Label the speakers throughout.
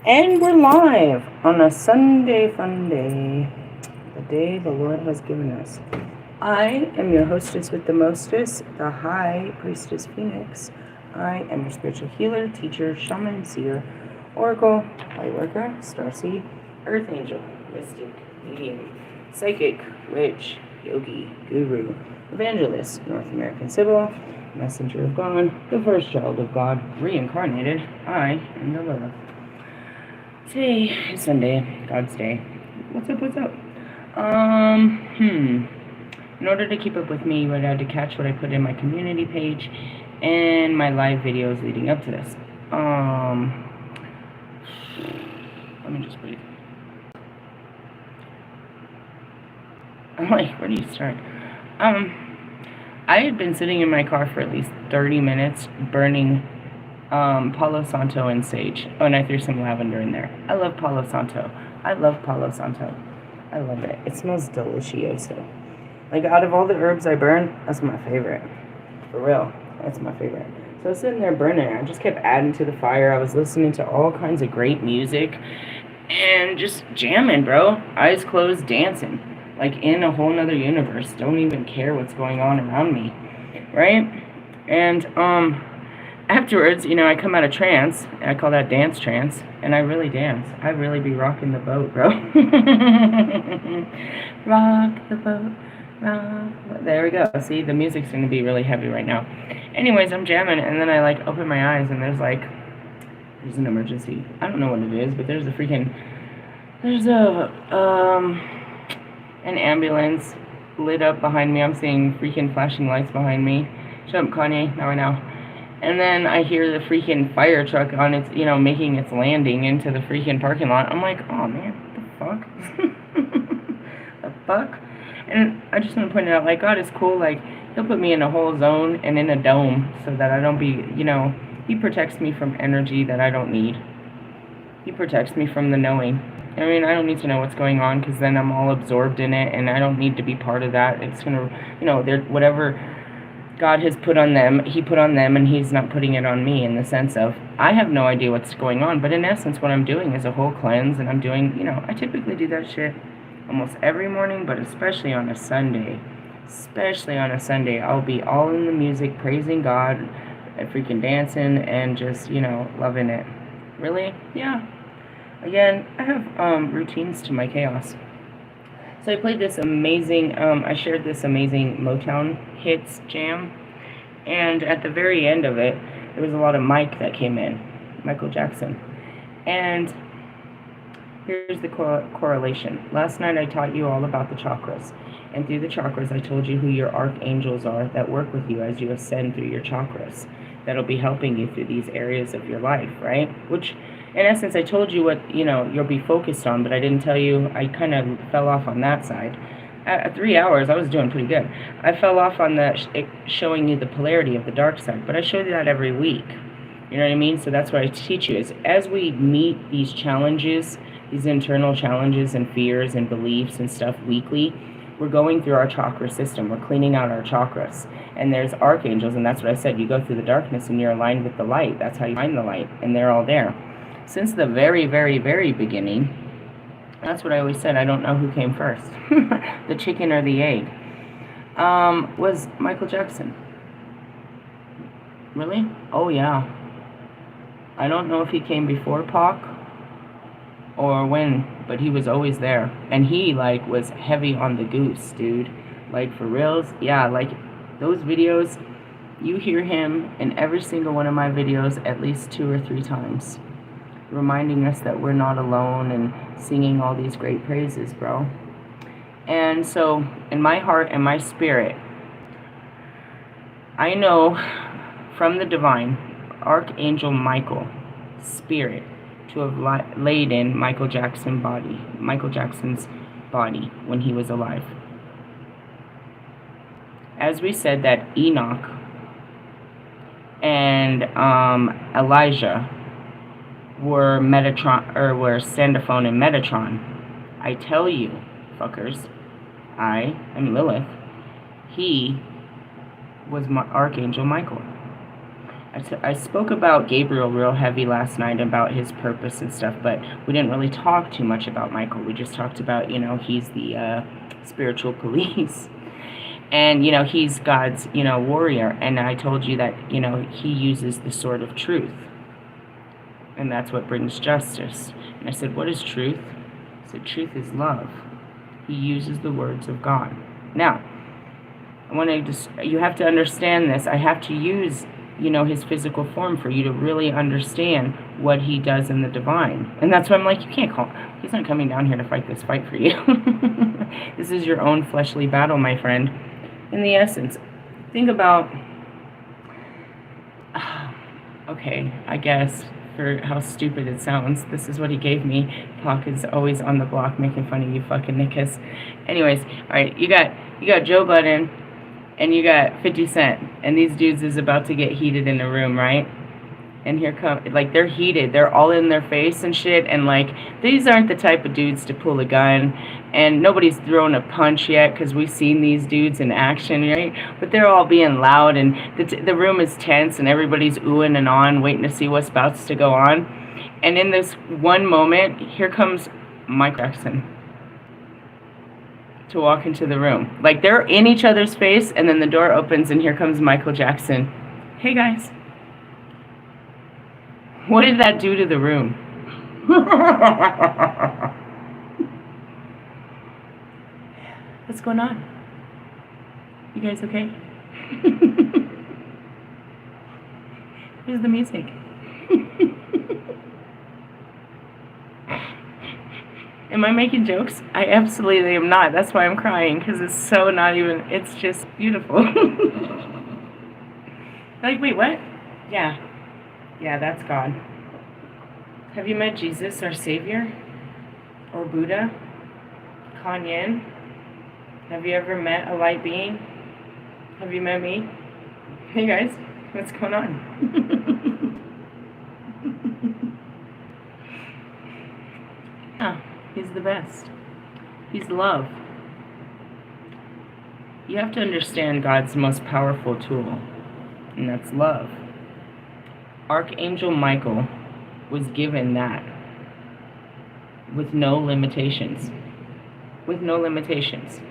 Speaker 1: And we're live on a Sunday fun day, the day the Lord has given us. I am your hostess with the mostest, the High Priestess Phoenix. I am your spiritual healer, teacher, shaman, seer, oracle, lightworker, starseed, earth angel, mystic, medium, psychic, witch, yogi, guru, evangelist, North American Sybil, messenger of God, the first child of God, reincarnated. I am the Lilith. Today is Sunday, God's Day. What's up, what's up? In order to keep up with me, you would have to catch what I put in my community page and my live videos leading up to this. Let me just breathe. I'm like, where do you start? I had been sitting in my car for at least 30 minutes burning Palo Santo and sage. Oh, and I threw some lavender in there. I love Palo Santo. I love Palo Santo. I love it. It smells delicioso. Like, out of all the herbs I burn, that's my favorite. For real. That's my favorite. So I was sitting there burning it. I just kept adding to the fire. I was listening to all kinds of great music and just jamming, bro. Eyes closed, dancing. Like in a whole nother universe. Don't even care what's going on around me. Right? And, afterwards, I come out of trance, and I call that dance trance, and I really dance. I really be rocking the boat, bro. Rock the boat, rock the boat. There we go. See, the music's going to be really heavy right now. Anyways, I'm jamming, and then I, open my eyes, and there's an emergency. I don't know what it is, but there's an ambulance lit up behind me. I'm seeing freaking flashing lights behind me. Shut up, Kanye. Now I know. And then I hear the freaking fire truck on its, making its landing into the freaking parking lot. I'm like, oh man, what the fuck? The fuck? And I just want to point it out, God is cool. He'll put me in a whole zone and in a dome so that I don't be, he protects me from energy that I don't need. He protects me from the knowing. I don't need to know what's going on because then I'm all absorbed in it and I don't need to be part of that. It's going to, whatever God has put on them, he put on them, and he's not putting it on me in the sense of, I have no idea what's going on, but in essence, what I'm doing is a whole cleanse, and I'm doing, I typically do that shit almost every morning, but especially on a Sunday. I'll be all in the music, praising God, and freaking dancing, and just, loving it. Really? Yeah. Again, I have routines to my chaos. So I played this amazing, I shared this amazing Motown hits jam, and at the very end of it, there was a lot of Mike that came in, Michael Jackson, and here's the correlation. Last night I taught you all about the chakras, and through the chakras I told you who your archangels are that work with you as you ascend through your chakras, that'll be helping you through these areas of your life, right? Which, in essence, I told you what, you'll be focused on, but I didn't tell you, I kind of fell off on that side. At 3 hours, I was doing pretty good. I fell off on showing you the polarity of the dark side, but I show you that every week. You know what I mean? So that's what I teach you, is as we meet these challenges, these internal challenges and fears and beliefs and stuff weekly, we're going through our chakra system. We're cleaning out our chakras. And there's archangels, and that's what I said. You go through the darkness and you're aligned with the light. That's how you find the light, and they're all there. Since the very, very, very beginning, that's what I always said, I don't know who came first, the chicken or the egg, was Michael Jackson. Really? Oh, yeah. I don't know if he came before Pac or when, but he was always there. And he, was heavy on the goose, dude. For reals. Yeah, those videos, you hear him in every single one of my videos at least 2 or 3 times. Reminding us that we're not alone and singing all these great praises, bro. And so, in my heart and my spirit, I know from the divine, Archangel Michael, spirit, to have laid in Michael Jackson's body when he was alive. As we said that Enoch and Elijah were Standophone and Metatron. I tell you, fuckers, I am Lilith. He was Archangel Michael. I spoke about Gabriel real heavy last night about his purpose and stuff, but we didn't really talk too much about Michael. We just talked about, he's the spiritual police. And, he's God's, warrior. And I told you that, he uses the sword of truth. And that's what brings justice. And I said, what is truth? I said, truth is love. He uses the words of God. Now, you have to understand this. I have to use, his physical form for you to really understand what he does in the divine. And that's why I'm like, you can't call. He's not coming down here to fight this fight for you. This is your own fleshly battle, my friend. In the essence, think about, okay, I guess, for how stupid it sounds, this is what he gave me. Pac is always on the block making fun of you fucking nickus. Anyways, alright, you got Joe Budden, and you got 50 Cent, and these dudes is about to get heated in the room, right? And here come, like, they're heated, they're all in their face and shit, and like, these aren't the type of dudes to pull a gun, and nobody's thrown a punch yet, because we've seen these dudes in action, right? But they're all being loud, and the room is tense, and everybody's oohing and on, waiting to see what's about to go on. And in this one moment, here comes Mike Jackson to walk into the room. Like, they're in each other's face, and then the door opens, and here comes Michael Jackson. Hey, guys. What did that do to the room? What's going on? You guys okay? Here's the music. Am I making jokes? I absolutely am not. That's why I'm crying, because it's so not even, it's just beautiful. Like, wait, what? Yeah. Yeah, that's God. Have you met Jesus, our Savior? Or Buddha? Kuan Yin? Have you ever met a light being? Have you met me? Hey guys, what's going on? Yeah, he's the best. He's love. You have to understand God's most powerful tool, and that's love. Archangel Michael was given that with no limitations. With no limitations.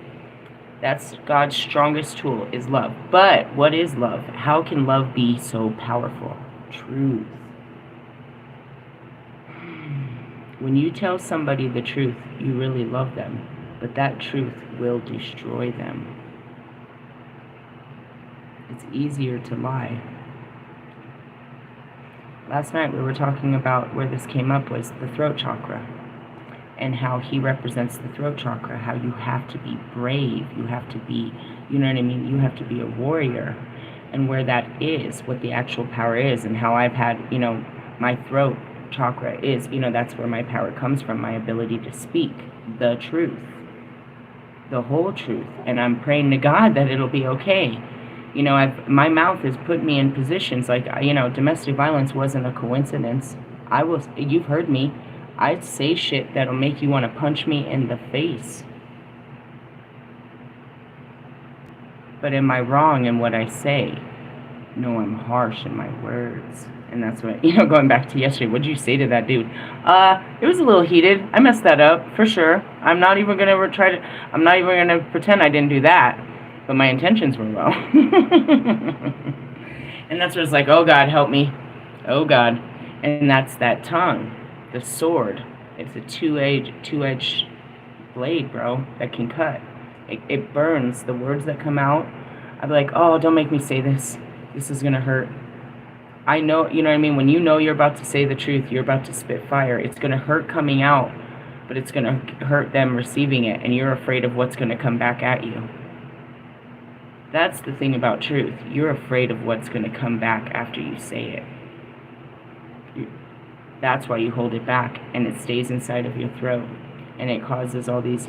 Speaker 1: That's God's strongest tool, is love. But what is love? How can love be so powerful? Truth. When you tell somebody the truth, you really love them. But that truth will destroy them. It's easier to lie. Last night we were talking about where this came up was the throat chakra and how he represents the throat chakra, how you have to be brave, you have to be, you know what I mean, you have to be a warrior, and where that is, what the actual power is, and how I've had, my throat chakra is, that's where my power comes from, my ability to speak the truth, the whole truth, and I'm praying to God that it'll be okay. My mouth has put me in positions like, domestic violence wasn't a coincidence. You've heard me. I say shit that'll make you want to punch me in the face. But am I wrong in what I say? No, I'm harsh in my words. And that's what, going back to yesterday, what'd you say to that dude? It was a little heated. I messed that up, for sure. I'm not even going to pretend I didn't do that. But my intentions were well. And that's where it's like, oh God, help me. Oh God. And that's that tongue, the sword. It's a two-edged blade, bro, that can cut. It burns. The words that come out, I'd be like, oh, don't make me say this. This is going to hurt. I know, you know what I mean? When you know you're about to say the truth, you're about to spit fire. It's going to hurt coming out, but it's going to hurt them receiving it, and you're afraid of what's going to come back at you. That's the thing about truth. You're afraid of what's going to come back after you say it. That's why you hold it back, and it stays inside of your throat, and it causes all these,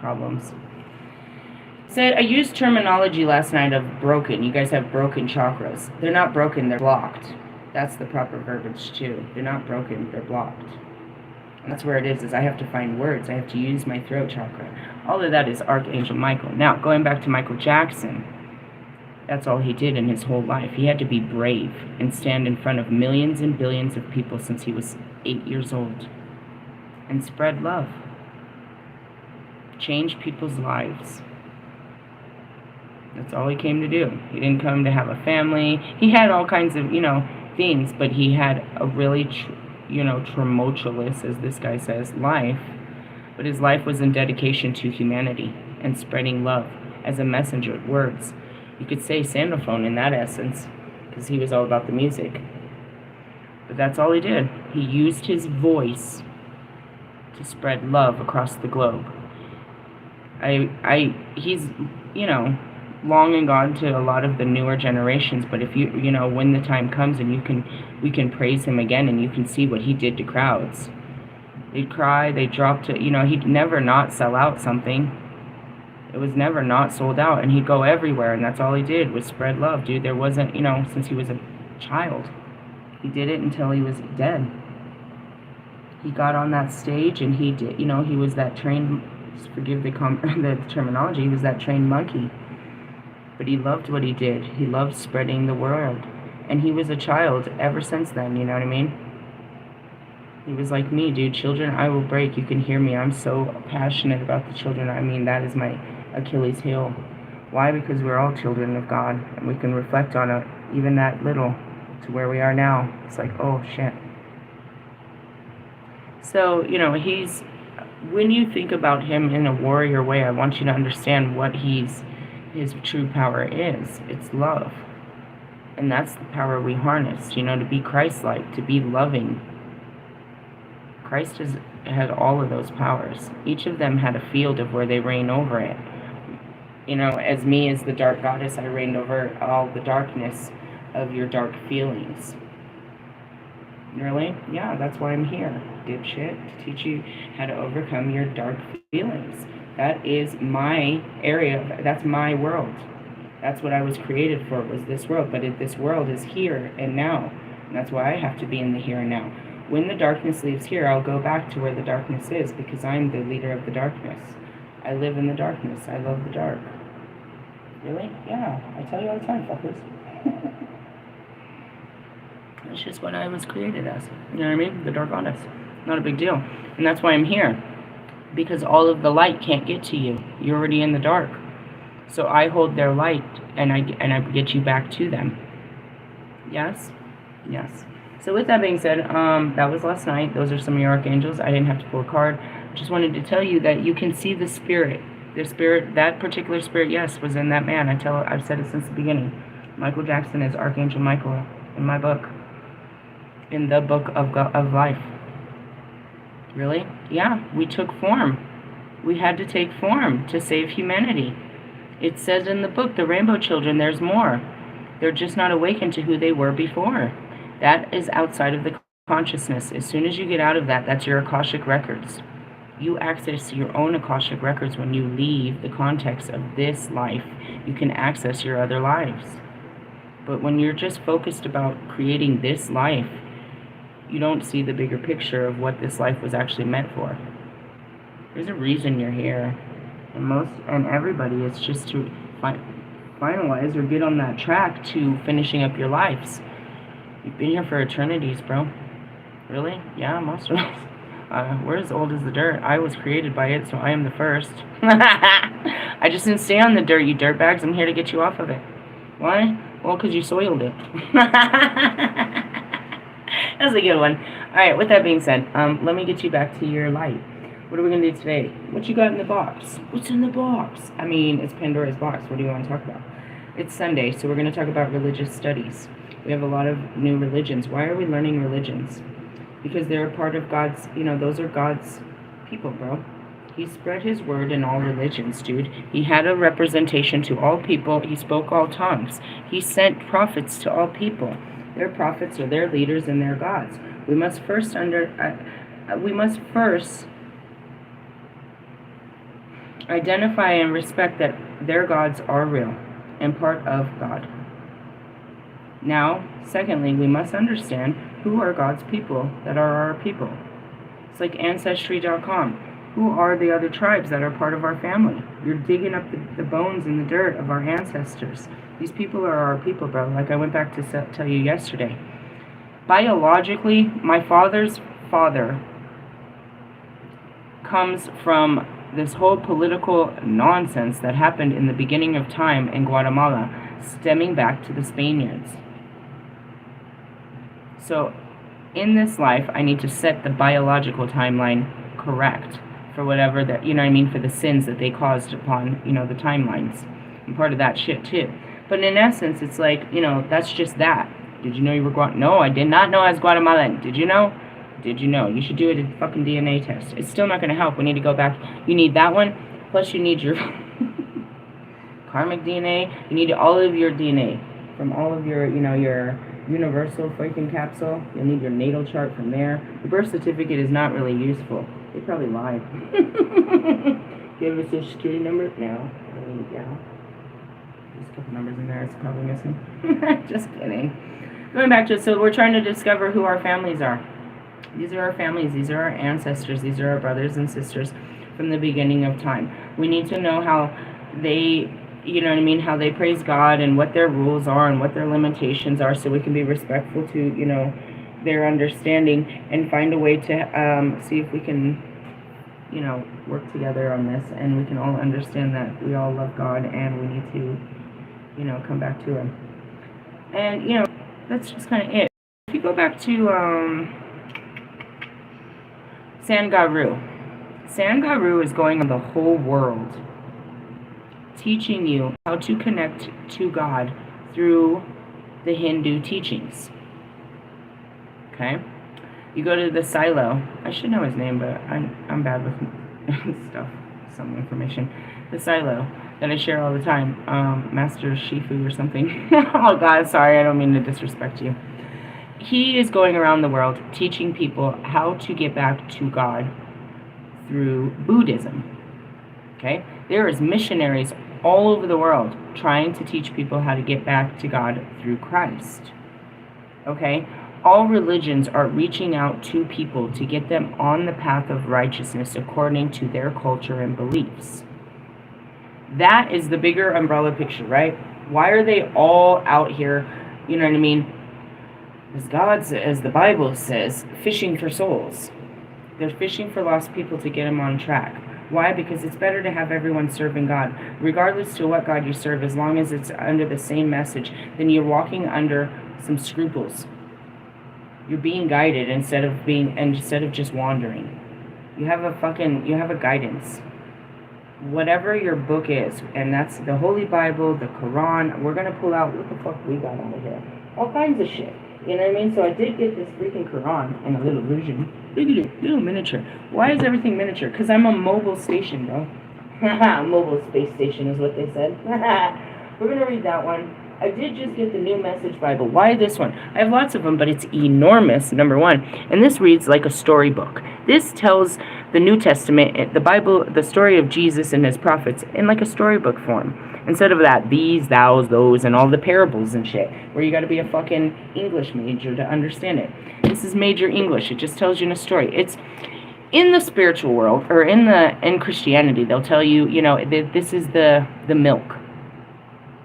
Speaker 1: problems. Said, I used terminology last night of broken. You guys have broken chakras. They're not broken, they're blocked. That's the proper verbiage, too. They're not broken, they're blocked. And that's where it is I have to find words. I have to use my throat chakra. All of that is Archangel Michael. Now, going back to Michael Jackson, That's all he did in his whole life. He had to be brave and stand in front of millions and billions of people since he was 8 years old and spread love, change people's lives. That's all he came to do. He didn't come to have a family. He had all kinds of, things, but he had a really, tumultuous, as this guy says, life. But his life was in dedication to humanity and spreading love as a messenger, words. You could say Sandalphone in that essence, because he was all about the music. But that's all he did. He used his voice to spread love across the globe. He's, long and gone to a lot of the newer generations, but if when the time comes and we can praise him again, and you can see what he did to crowds. They'd cry, they dropped it, he'd never not sell out something. It was never not sold out, and he'd go everywhere, and that's all he did was spread love, dude. There wasn't, since he was a child. He did it until he was dead. He got on that stage, and he did, he was that trained, forgive the terminology, he was that trained monkey. But he loved what he did. He loved spreading the word. And he was a child ever since then, you know what I mean? He was like me, dude. Children, I will break. You can hear me. I'm so passionate about the children. I mean, that is my Achilles heel. Why? Because we're all children of God, and we can reflect on it, even that little, to where we are now. It's like, oh shit. So, when you think about him in a warrior way, I want you to understand what his true power is. It's love. And that's the power we harness, to be Christ-like, to be loving. Christ had all of those powers. Each of them had a field of where they reign over it. As me, as the dark goddess, I reigned over all the darkness of your dark feelings. Really? Yeah, that's why I'm here, dipshit, to teach you how to overcome your dark feelings. That is my area. That's my world. That's what I was created for, was this world. But this world is here and now. And that's why I have to be in the here and now. When the darkness leaves here, I'll go back to where the darkness is, because I'm the leader of the darkness. I live in the darkness. I love the dark. Really? Yeah. I tell you all the time, fuckers. It's just what I was created as. You know what I mean? The dark goddess. Not a big deal. And that's why I'm here. Because all of the light can't get to you. You're already in the dark. So I hold their light, and I get you back to them. Yes? Yes. So with that being said, that was last night. Those are some of your archangels. I didn't have to pull a card. I just wanted to tell you that you can see the spirit. The spirit, that particular spirit, yes, was in that man. I've said it since the beginning. Michael Jackson is Archangel Michael in my book. In the book of life. Really? Yeah, we took form. We had to take form to save humanity. It says in the book, the Rainbow Children, there's more. They're just not awakened to who they were before. That is outside of the consciousness. As soon as you get out of that, that's your Akashic records. You access your own Akashic records when you leave the context of this life. You can access your other lives. But when you're just focused about creating this life, you don't see the bigger picture of what this life was actually meant for. There's a reason you're here. And everybody, it's just to finalize or get on that track to finishing up your lives. You've been here for eternities, bro. Really? Yeah, most of us. We're as old as the dirt. I was created by it, so I am the first. I just didn't stay on the dirt, you dirtbags. I'm here to get you off of it. Why? Well, because you soiled it. That's a good one. Alright, with that being said, let me get you back to your light. What are we going to do today? What you got in the box? What's in the box? I mean, it's Pandora's box. What do you want to talk about? It's Sunday, so we're going to talk about religious studies. We have a lot of new religions. Why are we learning religions? Because they're a part of God's, those are God's people, bro. He spread his word in all religions, dude. He had a representation to all people. He spoke all tongues. He sent prophets to all people. Their prophets are their leaders and their gods. We must first identify and respect that their gods are real and part of God. Now, secondly, we must understand who are God's people that are our people. It's like Ancestry.com. Who are the other tribes that are part of our family? You're digging up the bones in the dirt of our ancestors. These people are our people, bro. Like I went back to tell you yesterday. Biologically, my father's father comes from this whole political nonsense that happened in the beginning of time in Guatemala, stemming back to the Spaniards. So, in this life, I need to set the biological timeline correct for whatever that, you know what I mean, for the sins that they caused upon, you know, the timelines. I'm part of that shit too. But in essence, it's like, you know, that's just that. Did you know you were No, I did not know I was Guatemalan. Did you know? Did you know? You should do a fucking DNA test. It's still not going to help. We need to go back. You need that one, plus you need your karmic DNA. You need all of your DNA from all of your, you know, your universal freaking capsule. You'll need your natal chart from there. The birth certificate is not really useful. They probably lied. Do you have a social security number? No. I mean, yeah. There's a couple numbers in there. It's probably missing. Just kidding. Going back to it, so we're trying to discover who our families are. These are our families. These are our ancestors. These are our brothers and sisters from the beginning of time. We need to know how they, you know what I mean, how they praise God and what their rules are and what their limitations are, so we can be respectful to, you know, their understanding and find a way to see if we can, you know, work together on this, and we can all understand that we all love God and we need to, you know, come back to Him. And, you know, that's just kind of it. If you go back to Sangaru. Sangaru is going on the whole world, teaching you how to connect to God through the Hindu teachings. Okay? You go to the silo. I should know his name, but I'm bad with stuff, some information. The silo that I share all the time. Master Shifu or something. Oh God, sorry, I don't mean to disrespect you. He is going around the world teaching people how to get back to God through Buddhism. Okay? There is missionaries all over the world trying to teach people how to get back to God through Christ. Okay? All religions are reaching out to people to get them on the path of righteousness according to their culture and beliefs. That is the bigger umbrella picture, right? Why are they all out here, you know what I mean? As God says, as the Bible says, fishing for souls. They're fishing for lost people to get them on track. Why? Because it's better to have everyone serving God, regardless to what God you serve, as long as it's under the same message, then you're walking under some scruples. You're being guided instead of just wandering. You have a guidance. Whatever your book is, and that's the Holy Bible, the Quran, we're going to pull out, what the fuck we got over here? All kinds of shit. You know what I mean? So I did get this freaking Quran in a little version. Look at it, little miniature. Why is everything miniature? Because I'm a mobile station, bro. Mobile space station is what they said. We're going to read that one. I did just get the New Message Bible. Why this one? I have lots of them, but it's enormous, number one. And this reads like a storybook. This tells the New Testament, the Bible, the story of Jesus and his prophets in like a storybook form. Instead of that, these, thous, those, and all the parables and shit, where you got to be a fucking English major to understand it. This is major English. It just tells you in a story. It's in the spiritual world, or in Christianity, they'll tell you, you know, this is the milk.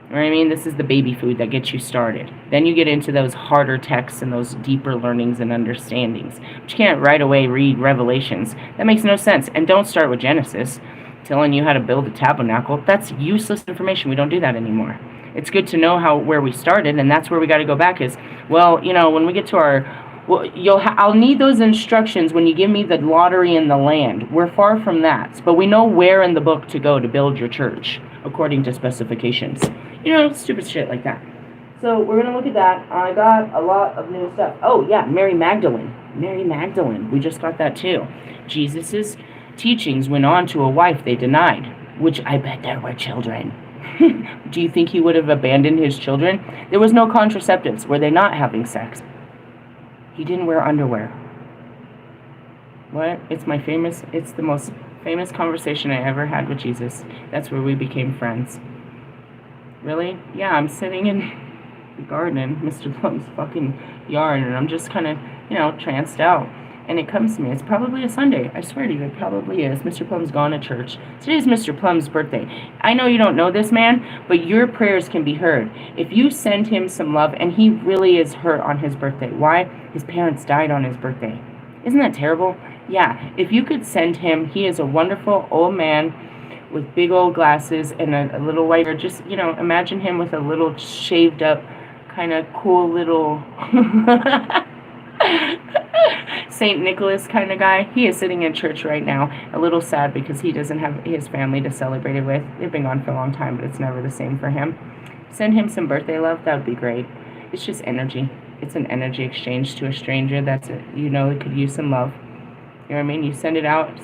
Speaker 1: You know what I mean? This is the baby food that gets you started. Then you get into those harder texts and those deeper learnings and understandings. But you can't right away read Revelations. That makes no sense. And don't start with Genesis, telling you how to build a tabernacle. That's useless information. We don't do that anymore. It's good to know where we started, and that's where we got to go back is, well, you know, when we get to I'll need those instructions when you give me the lottery and the land. We're far from that. But we know where in the book to go to build your church, according to specifications. You know, stupid shit like that. So we're going to look at that. I got a lot of new stuff. Oh, yeah, Mary Magdalene. Mary Magdalene. We just got that, too. Jesus's teachings went on to a wife they denied, which I bet there were children. Do you think he would have abandoned his children? There was no contraceptives. Were they not having sex? He didn't wear underwear. What? It's the most famous conversation I ever had with Jesus. That's where we became friends. Really? Yeah, I'm sitting in the garden in Mr. Plum's fucking yard, and I'm just kind of, you know, tranced out. and it comes to me. It's probably a Sunday. I swear to you, it probably is. Mr. Plum's gone to church. Today's Mr. Plum's birthday. I know you don't know this man, but your prayers can be heard. If you send him some love, and he really is hurt on his birthday. Why? His parents died on his birthday. Isn't that terrible? Yeah, if you could send him, he is a wonderful old man with big old glasses and a little white hair. Just, imagine him with a little shaved up, kind of cool little St. Nicholas kind of guy. He is sitting in church right now, a little sad because he doesn't have his family to celebrate it with. They've been gone for a long time, but it's never the same for him. Send him some birthday love. That would be great. It's just energy. It's an energy exchange to a stranger that's, could use some love. You know what I mean? You send it out,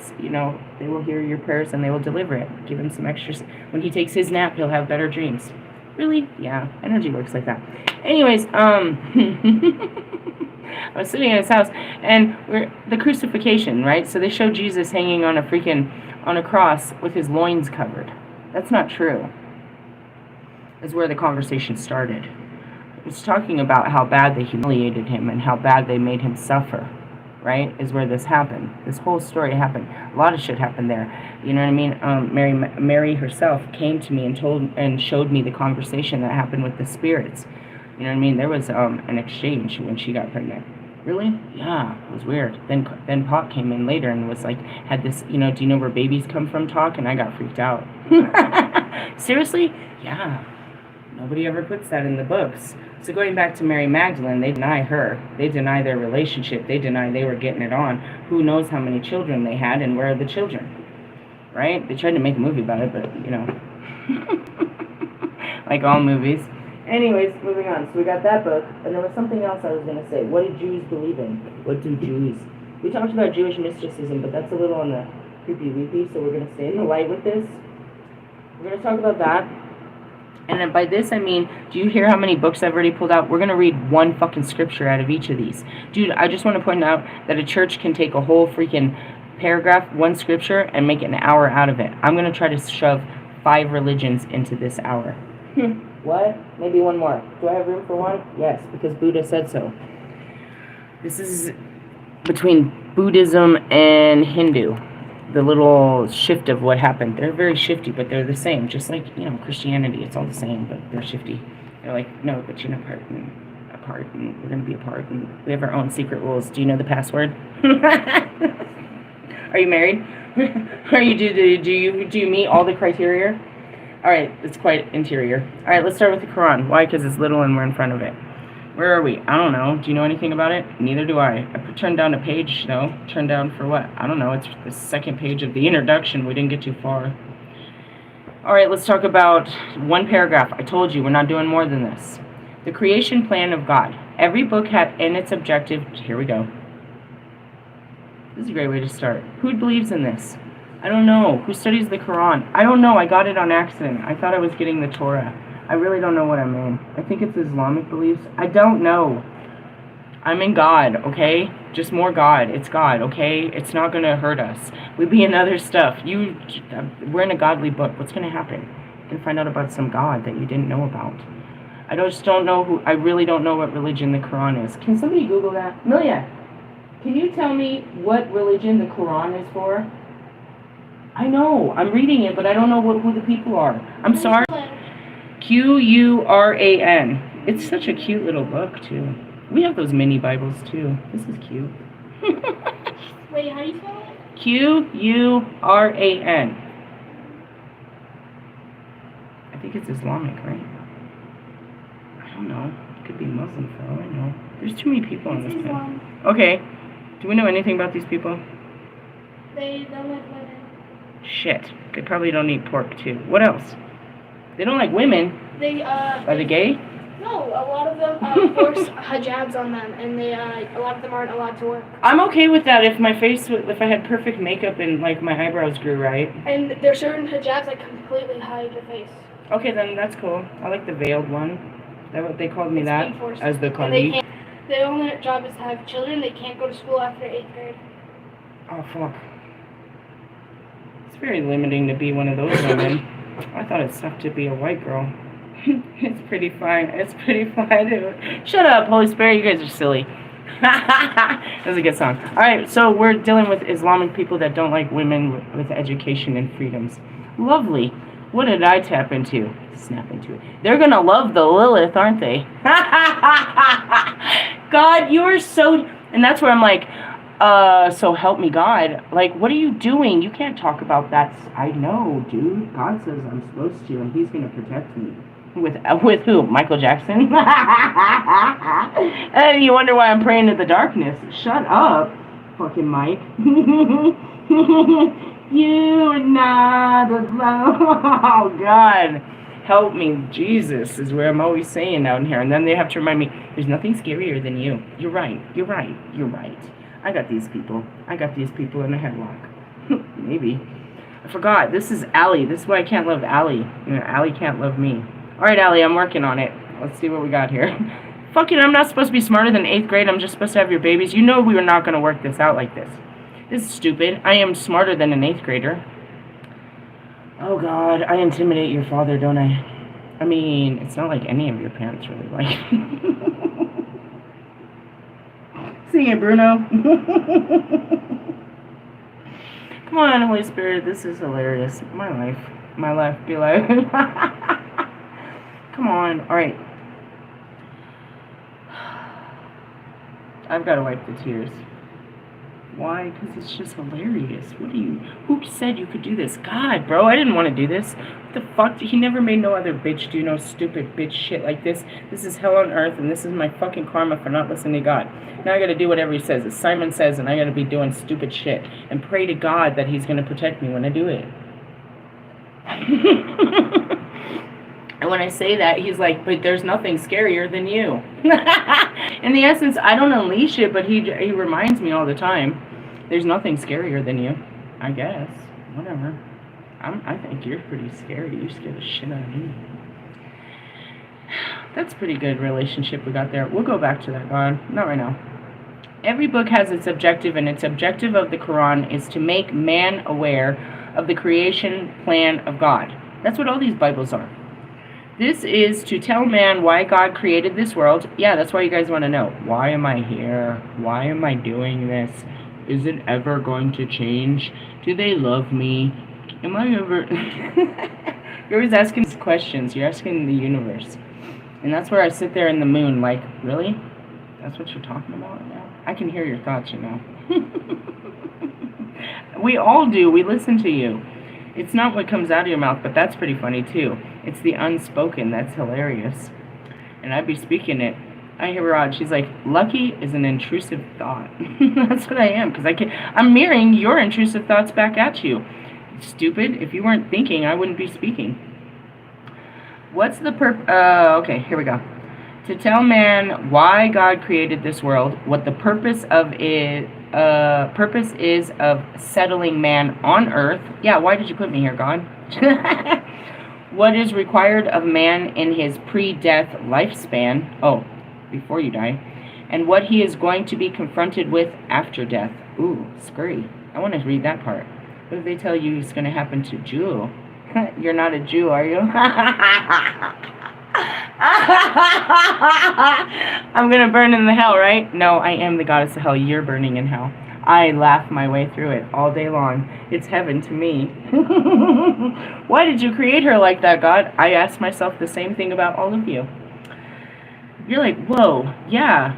Speaker 1: they will hear your prayers and they will deliver it. Give him some extras. When he takes his nap, he'll have better dreams. Really? Yeah, energy works like that. Anyways, I was sitting in his house, and the crucifixion, right? So they showed Jesus hanging on a cross with his loins covered. That's not true. That's where the conversation started. It's talking about how bad they humiliated him and how bad they made him suffer, right? Is where this happened. This whole story happened. A lot of shit happened there. You know what I mean? Mary herself came to me and showed me the conversation that happened with the spirits. You know what I mean? There was an exchange when she got pregnant. Really? Yeah, it was weird. Then Pot came in later and was like, had this, do you know where babies come from talk? And I got freaked out. Seriously? Yeah. Nobody ever puts that in the books. So going back to Mary Magdalene, they deny her. They deny their relationship. They deny they were getting it on. Who knows how many children they had and where are the children? Right? They tried to make a movie about it, but, like all movies. Anyways, moving on. So we got that book, and there was something else I was going to say. What do Jews believe in? What do Jews? We talked about Jewish mysticism, but that's a little on the creepy-weepy, so we're going to stay in the light with this. We're going to talk about that. And then by this, I mean, do you hear how many books I've already pulled out? We're going to read one fucking scripture out of each of these. Dude, I just want to point out that a church can take a whole freaking paragraph, one scripture, and make an hour out of it. I'm going to try to shove 5 religions into this hour. What? Maybe one more. Do I have room for one? Yes, because Buddha said so. This is between Buddhism and Hindu. The little shift of what happened. They're very shifty, but they're the same. Just like, Christianity. It's all the same, but they're shifty. They're like, no, but you're not apart, and we're going to be apart, and we have our own secret rules. Do you know the password? Are you married? Do you meet all the criteria? All right, it's quite interior. All right, let's start with the Quran. Why? Because it's little and we're in front of it. Where are we? I don't know. Do you know anything about it? Neither do I. I turned down a page, though. Turned down for what? I don't know. It's the second page of the introduction. We didn't get too far. All right, let's talk about one paragraph. I told you, we're not doing more than this. The creation plan of God. Every book had in its objective... Here we go. This is a great way to start. Who believes in this? I don't know. Who studies the Quran? I don't know. I got it on accident. I thought I was getting the Torah. I really don't know what I'm in. I think it's Islamic beliefs. I don't know. I'm in God, okay? Just more God. It's God, okay? It's not going to hurt us. We'd be in other stuff. We're in a godly book. What's going to happen? You can find out about some God that you didn't know about. I just don't know I really don't know what religion the Quran is. Can somebody Google that? Milia, can you tell me what religion the Quran is for? I know. I'm reading it, but I don't know who the people are. I'm sorry. Quran. It's such a cute little book, too. We have those mini Bibles, too. This is cute.
Speaker 2: Wait, how do you spell it?
Speaker 1: Quran. I think it's Islamic, right? I don't know. It could be Muslim, for all I know. There's too many people on this thing. Okay. Do we know anything about these people?
Speaker 2: They don't like women.
Speaker 1: Shit. They probably don't eat pork, too. What else? They don't like women. Are they gay?
Speaker 2: No, a lot of them force hijabs on them, and a lot of them aren't allowed to work.
Speaker 1: I'm okay with that if I had perfect makeup and like my eyebrows grew right.
Speaker 2: And there's certain hijabs that completely hide your face.
Speaker 1: Okay, then that's cool. I like the veiled one. They called me that as the Kali.
Speaker 2: Their only job is to have children. They can't go to school after 8th grade.
Speaker 1: Oh fuck. It's very limiting to be one of those women. I thought it sucked to be a white girl. It's pretty fine. It's pretty fine. Shut up, Holy Spirit. You guys are silly. That's a good song. Alright, so we're dealing with Islamic people that don't like women with education and freedoms. Lovely. What did I tap into? Snap into it. They're gonna love the Lilith, aren't they? God, you are so... And that's where I'm like, so help me God. Like, what are you doing? You can't talk about that. I know, dude. God says I'm supposed to, and he's gonna protect me. With who? Michael Jackson? And you wonder why I'm praying to the darkness. Shut up, fucking Mike. You are not alone. Oh, God. Help me. Jesus is where I'm always saying down here. And then they have to remind me, there's nothing scarier than you. You're right. You're right. You're right. I got these people. I got these people in a headlock. Maybe. I forgot. This is Allie. This is why I can't love Allie. You know, Allie can't love me. Alright, Allie, I'm working on it. Let's see what we got here. Fucking, I'm not supposed to be smarter than 8th grade. I'm just supposed to have your babies. You know we were not going to work this out like this. This is stupid. I am smarter than an 8th grader. Oh, God. I intimidate your father, don't I? I mean, it's not like any of your parents really like. Sing it, Bruno. Come on, Holy Spirit. This is hilarious. My life. My life be like... Come on. Alright. I've got to wipe the tears. Why? Because it's just hilarious. What are you... Who said you could do this? God, bro, I didn't want to do this. What the fuck? He never made no other bitch do no stupid bitch shit like this. This is hell on earth, and this is my fucking karma for not listening to God. Now I gotta do whatever he says. As Simon says, and I gotta be doing stupid shit. And pray to God that he's gonna protect me when I do it. And when I say that, he's like, but there's nothing scarier than you. In the essence, I don't unleash it, but he reminds me all the time, there's nothing scarier than you. I guess. Whatever. I think you're pretty scary. You scare the shit out of me. That's a pretty good relationship we got there. We'll go back to that, God. Not right now. Every book has its objective, and its objective of the Quran is to make man aware of the creation plan of God. That's what all these Bibles are. This is to tell man why God created this world. Yeah, that's why you guys want to know. Why am I here? Why am I doing this? Is it ever going to change? Do they love me? Am I ever... You're always asking these questions. You're asking the universe. And that's where I sit there in the moon like, really? That's what you're talking about right now? I can hear your thoughts, you know. We all do. We listen to you. It's not what comes out of your mouth, but that's pretty funny too. It's the unspoken that's hilarious. And I'd be speaking it. I hear Rod, she's like, lucky is an intrusive thought. That's what I am, because I'm mirroring your intrusive thoughts back at you. Stupid. If you weren't thinking, I wouldn't be speaking. What's the okay, here we go. To tell man why God created this world, what the purpose is of settling man on earth. Yeah, why did you put me here, God? What is required of man in his pre-death lifespan. Oh, before you die. And what he is going to be confronted with after death. Ooh, scary. I want to read that part. What if they tell you it's going to happen to Jew? You're not a Jew, are you? I'm going to burn in the hell, right? No, I am the goddess of hell. You're burning in hell. I laugh my way through it all day long. It's heaven to me. Why did you create her like that, God? I ask myself the same thing about all of you. You're like, whoa, yeah.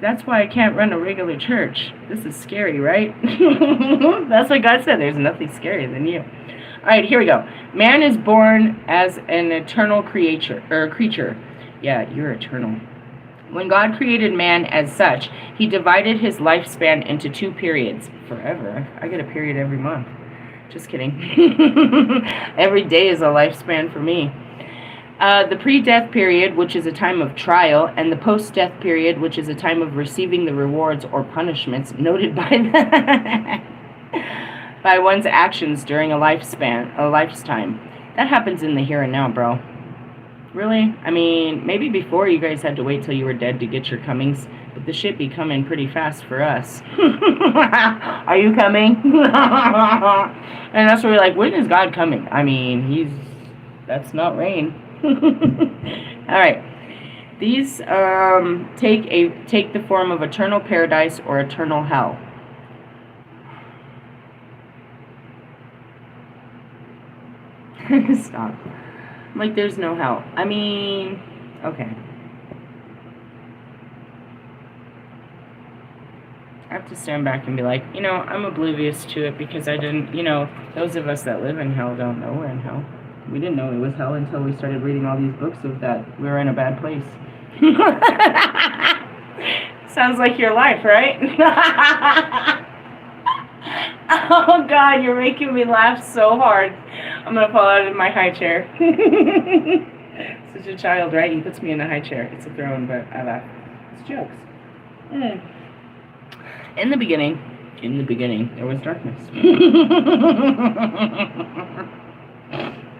Speaker 1: That's why I can't run a regular church. This is scary, right? That's what God said. There's nothing scarier than you. All right, here we go. Man is born as an eternal creature. Yeah, you're eternal. When God created man as such, he divided his lifespan into 2 periods. Forever. I get a period every month. Just kidding. Every day is a lifespan for me. The pre-death period, which is a time of trial, and the post-death period, which is a time of receiving the rewards or punishments noted by one's actions during a lifetime. That happens in the here and now, bro. Really? I mean, maybe before you guys had to wait till you were dead to get your comings, but the shit be coming pretty fast for us. Are you coming? And that's where we're like, when is God coming? I mean, that's not rain. Alright. These take the form of eternal paradise or eternal hell. Stop. Like, there's no hell. I mean, okay. I have to stand back and be like, you know, I'm oblivious to it because I didn't, you know, those of us that live in hell don't know we're in hell. We didn't know it was hell until we started reading all these books of that we were in a bad place. Sounds like your life, right? Oh God, you're making me laugh so hard. I'm gonna fall out of my high chair. Such a child, right? He puts me in a high chair. It's a throne, but I laugh. It's jokes. In the beginning, there was darkness.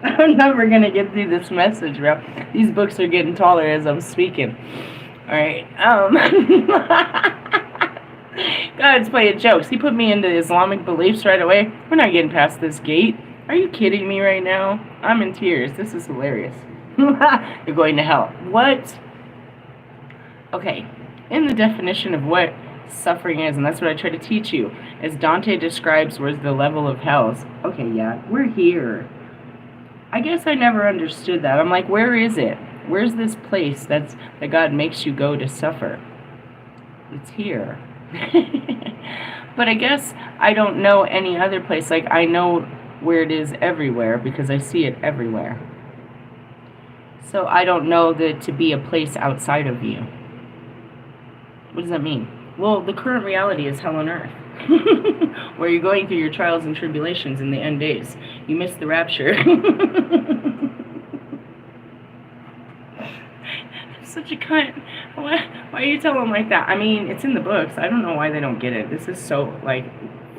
Speaker 1: I'm never gonna get through this message, bro. These books are getting taller as I'm speaking. Alright, God's playing jokes. He put me into Islamic beliefs right away. We're not getting past this gate. Are you kidding me right now? I'm in tears. This is hilarious. You're going to hell. What? Okay, in the definition of what suffering is, and that's what I try to teach you, as Dante describes where's the level of hells. Okay, yeah, we're here. I guess I never understood that. I'm like, where is it? Where's this place that God makes you go to suffer? It's here. But I guess I don't know any other place. Like, I know where it is everywhere because I see it everywhere. So I don't know that to be a place outside of you. What does that mean? Well, the current reality is hell on earth. Where you're going through your trials and tribulations in the end days. You missed the rapture. Such a cunt. Why are you telling them like that? I mean, it's in the books. I don't know why they don't get it. This is so, like,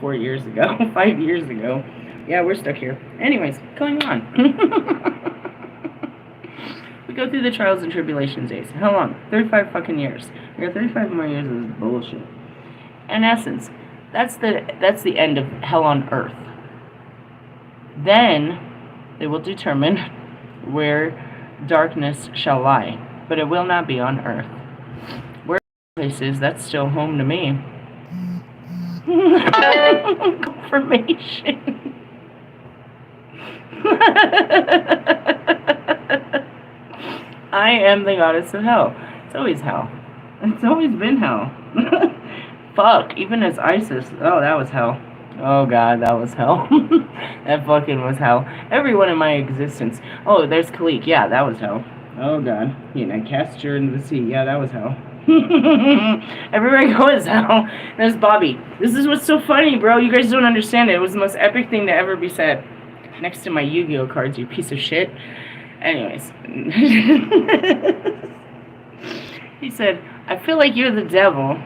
Speaker 1: 4 years ago, 5 years ago. Yeah, we're stuck here. Anyways, going on. We go through the trials and tribulations days. How long? 35 fucking years. We got 35 more years of this bullshit. In essence, that's the end of hell on earth. Then they will determine where darkness shall lie, but it will not be on earth. Where the place is, that's still home to me. Confirmation. I am the goddess of hell. It's always hell. It's always been hell. Fuck, even as Isis. Oh, that was hell. Oh God, that was hell. That fucking was hell. Everyone in my existence. Oh, there's Khalik. Yeah, that was hell. Oh God. And I cast her into the sea. Yeah, that was hell. Everywhere I go is hell. There's Bobby. This is what's so funny, bro. You guys don't understand it. It was the most epic thing to ever be said. Next to my Yu-Gi-Oh cards, you piece of shit. Anyways. He said, I feel like you're the devil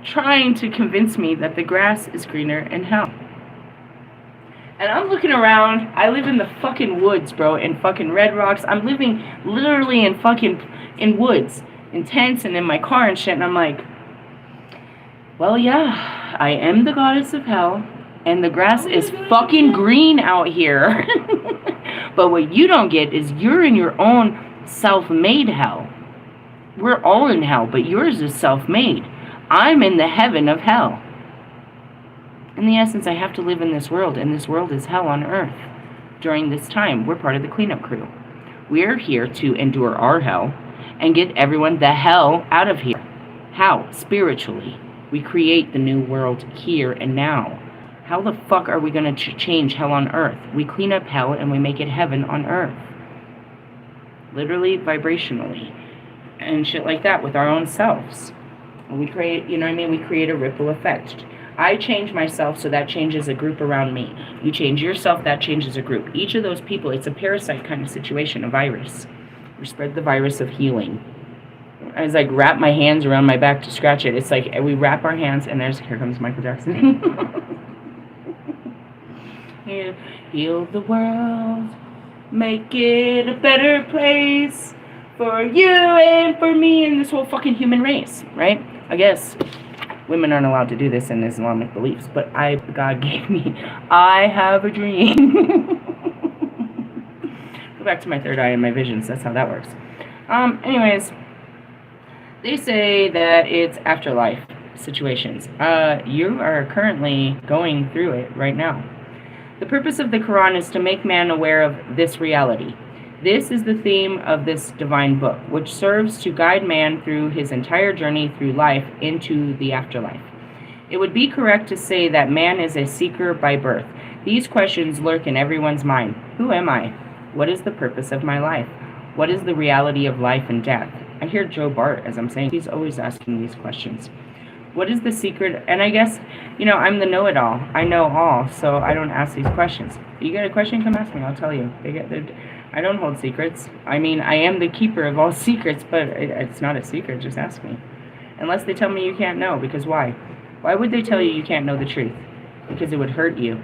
Speaker 1: trying to convince me that the grass is greener in hell. And I'm looking around. I live in the fucking woods, bro, in fucking Red Rocks. I'm living literally in woods, in tents and in my car and shit. And I'm like, well, yeah, I am the goddess of hell, and the grass is fucking green out here. But what you don't get is you're in your own self-made hell. We're all in hell, but yours is self-made. I'm in the heaven of hell. In the essence, I have to live in this world, and this world is hell on earth. During this time, we're part of the cleanup crew. We're here to endure our hell and get everyone the hell out of here. How? Spiritually. We create the new world here and now. How the fuck are we going to change hell on earth? We clean up hell and we make it heaven on earth. Literally, vibrationally. And shit like that with our own selves. We create, you know what I mean? We create a ripple effect. I change myself, so that changes a group around me. You change yourself, that changes a group. Each of those people, it's a parasite kind of situation, a virus. We spread the virus of healing. I was like, wrap my hands around my back to scratch it. It's like we wrap our hands, and here comes Michael Jackson. Heal the world, make it a better place for you and for me and this whole fucking human race, right? I guess women aren't allowed to do this in Islamic beliefs, but God gave me, I have a dream. Go back to my third eye and my visions. That's how that works. Anyways, They say that it's afterlife situations. You are currently going through it right now. The purpose of the Quran is to make man aware of this reality. This is the theme of this divine book, which serves to guide man through his entire journey through life into the afterlife. It would be correct to say that man is a seeker by birth. These questions lurk in everyone's mind. Who am I? What is the purpose of my life? What is the reality of life and death? I hear Joe Bart, as I'm saying, he's always asking these questions. What is the secret? And I guess, I'm the know-it-all. I know all, so I don't ask these questions. You got a question? Come ask me. I'll tell you. I don't hold secrets. I mean, I am the keeper of all secrets, but it's not a secret. Just ask me. Unless they tell me you can't know, because why? Why would they tell you you can't know the truth? Because it would hurt you.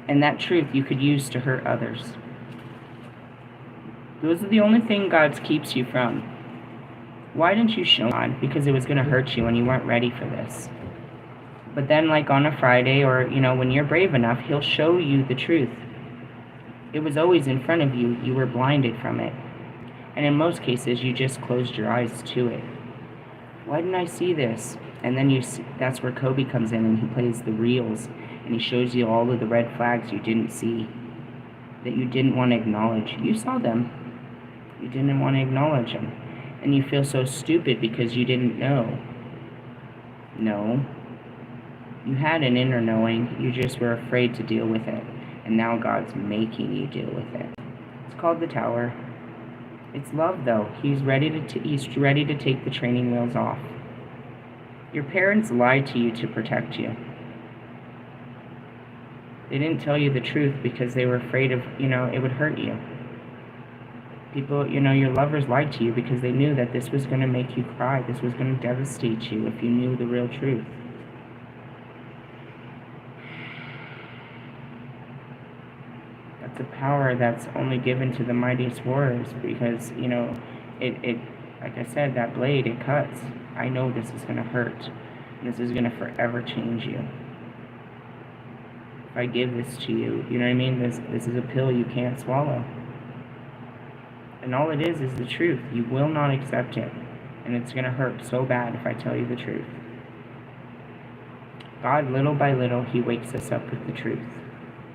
Speaker 1: And that truth you could use to hurt others. Those are the only thing God keeps you from. Why didn't you show God? Because it was going to hurt you and you weren't ready for this. But then, like on a Friday or, when you're brave enough, He'll show you the truth. It was always in front of you. You were blinded from it. And in most cases, you just closed your eyes to it. Why didn't I see this? And then that's where Kobe comes in and he plays the reels. And he shows you all of the red flags you didn't see. That you didn't want to acknowledge. You saw them. You didn't want to acknowledge them. And you feel so stupid because you didn't know. No. You had an inner knowing. You just were afraid to deal with it. And now God's making you deal with it. It's called the Tower. It's love, though. He's ready to take the training wheels off. Your parents lied to you to protect you. They didn't tell you the truth because they were afraid of, it would hurt you. People, your lovers lied to you because they knew that this was going to make you cry. This was going to devastate you if you knew the real truth. That's a power that's only given to the mightiest warriors because, it like I said, that blade, it cuts. I know this is going to hurt. This is going to forever change you. If I give this to you, you know what I mean? This is a pill you can't swallow. And all it is the truth. You will not accept it. And it's going to hurt so bad if I tell you the truth. God, little by little, He wakes us up with the truth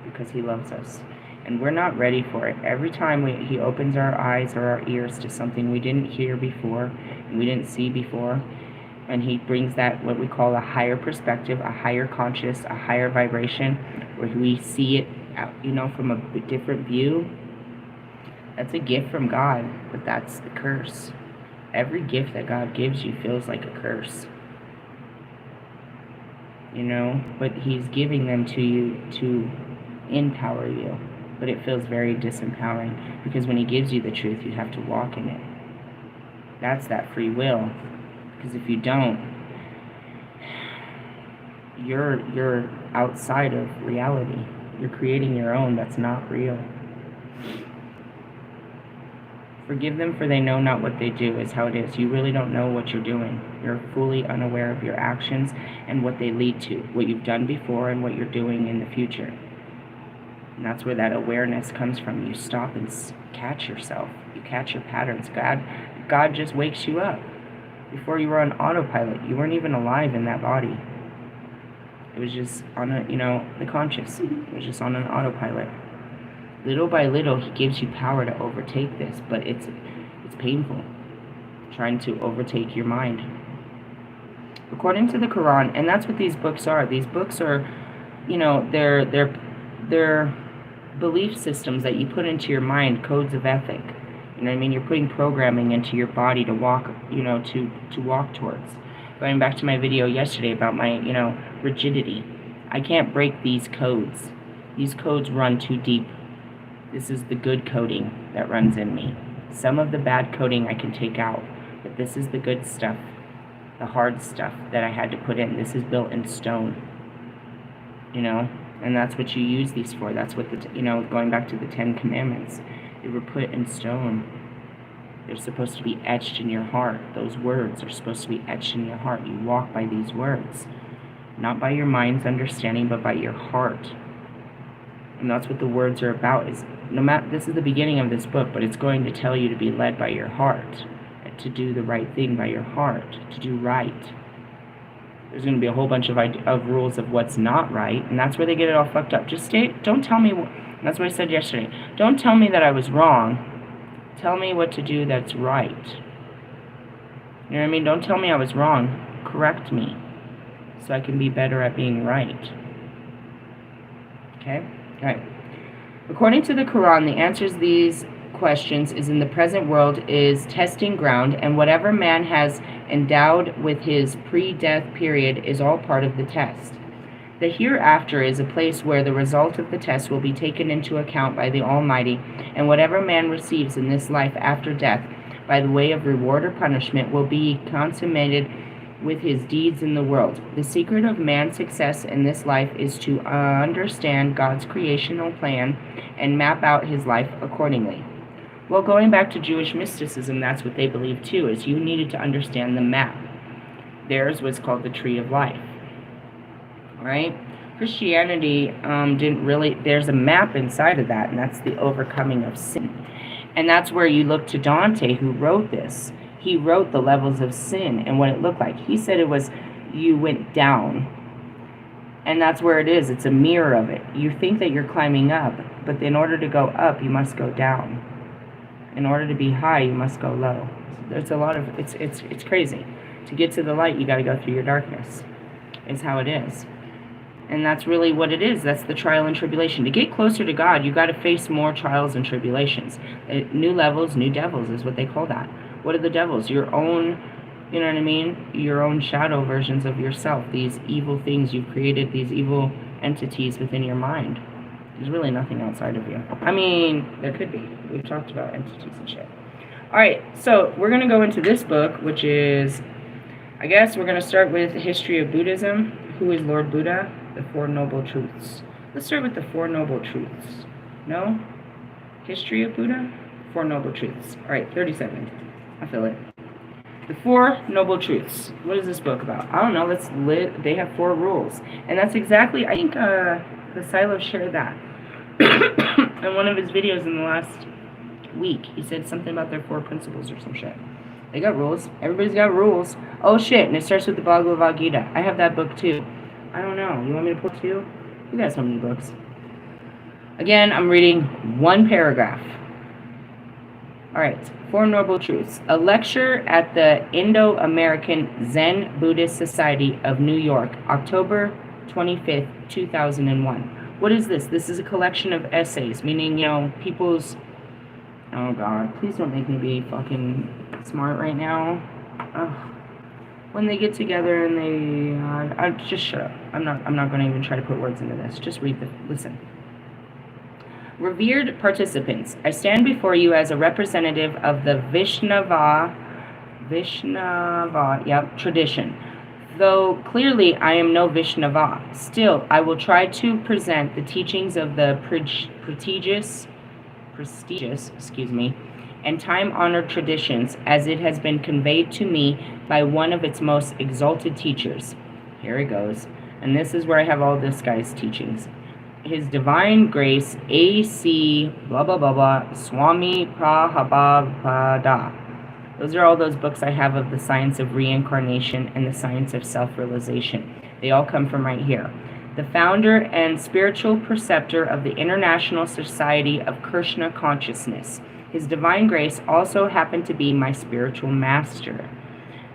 Speaker 1: because He loves us. And we're not ready for it. Every time He opens our eyes or our ears to something we didn't hear before, and we didn't see before, and He brings that, what we call a higher perspective, a higher conscious, a higher vibration, where we see it, from a different view. That's a gift from God, but that's the curse. Every gift that God gives you feels like a curse. But He's giving them to you to empower you. But it feels very disempowering because when He gives you the truth, you have to walk in it. That's that free will. Because if you don't, you're outside of reality. You're creating your own that's not real. Forgive them for they know not what they do is how it is. You really don't know what you're doing. You're fully unaware of your actions and what they lead to, what you've done before and what you're doing in the future. And that's where that awareness comes from. You stop and catch yourself. You catch your patterns. God just wakes you up. Before you were on autopilot. You weren't even alive in that body. It was just on the conscious. It was just on an autopilot. Little by little, He gives you power to overtake this, but it's painful. Trying to overtake your mind. According to the Quran, and that's what these books are. These books are, they're belief systems that you put into your mind, codes of ethic. You know what I mean? You're putting programming into your body to walk, to walk towards. Going back to my video yesterday about my, rigidity. I can't break these codes. These codes run too deep. This is the good coding that runs in me. Some of the bad coding I can take out, but this is the good stuff, the hard stuff that I had to put in. This is built in stone, and that's what you use these for. That's what going back to the 10 Commandments, they were put in stone. They're supposed to be etched in your heart. Those words are supposed to be etched in your heart. You walk by these words, not by your mind's understanding, but by your heart. And that's what the words are about. This is the beginning of this book, but it's going to tell you to be led by your heart. to do the right thing by your heart, to do right. There's going to be a whole bunch of rules of what's not right, and that's where they get it all fucked up. Just don't tell me, that's what I said yesterday. Don't tell me that I was wrong. Tell me what to do that's right. You know what I mean? Don't tell me I was wrong. Correct me so I can be better at being right. Okay? All right. According to the Quran, the answers to these questions is in the present world is testing ground, and whatever man has endowed with his pre-death period is all part of the test. The hereafter is a place where the result of the test will be taken into account by the Almighty, and whatever man receives in this life after death by the way of reward or punishment will be consummated with his deeds in the world. The secret of man's success in this life is to understand God's creational plan and map out his life accordingly. Well, going back to Jewish mysticism, that's what they believe too, is you needed to understand the map. Theirs was called the Tree of Life. Right? Christianity didn't really, there's a map inside of that, and that's the overcoming of sin. And that's where you look to Dante, who wrote this. He wrote the levels of sin and what it looked like. He said it was, you went down. And that's where it is. It's a mirror of it. You think that you're climbing up, but in order to go up, you must go down. In order to be high, you must go low. There's a lot of, it's crazy. To get to the light, you got to go through your darkness. Is how it is. And that's really what it is. That's the trial and tribulation. To get closer to God, you got to face more trials and tribulations. New levels, new devils is what they call that. What are the devils? Your own, you know what I mean? Your own shadow versions of yourself. These evil things you've created, these evil entities within your mind. There's really nothing outside of you. I mean, there could be. We've talked about entities and shit. Alright, so we're going to go into this book, which is, I guess we're going to start with the history of Buddhism. Who is Lord Buddha? The Four Noble Truths. Let's start with the Four Noble Truths. No? History of Buddha? Four Noble Truths. Alright, 37. I feel it. The Four Noble Truths. What is this book about? I don't know. They have 4 rules. And that's exactly, I think the Silo shared that in one of his videos in the last week. He said something about their 4 principles or some shit. They got rules. Everybody's got rules. Oh shit, and it starts with the Bhagavad Gita. I have that book too. I don't know. You want me to pull 2? You got so many books. Again, I'm reading 1 paragraph. Alright, Four Noble Truths. A lecture at the Indo-American Zen Buddhist Society of New York, October 25th, 2001. What is this? This is a collection of essays, meaning, you know, people's... Oh God, please don't make me be fucking smart right now. Ugh. When they get together and they... just shut up. I'm not going to even try to put words into this. Just listen. Revered participants, I stand before you as a representative of the Vaishnava tradition. Though clearly I am no Vaishnava, still I will try to present the teachings of the prestigious, and time-honored traditions as it has been conveyed to me by one of its most exalted teachers. Here it goes. And this is where I have all this guy's teachings. His Divine Grace, A.C. blah blah blah blah, Swami Prabhupada. Those are all those books I have of the science of reincarnation and the science of self-realization. They all come from right here. The founder and spiritual preceptor of the International Society of Krishna Consciousness. His Divine Grace also happened to be my spiritual master.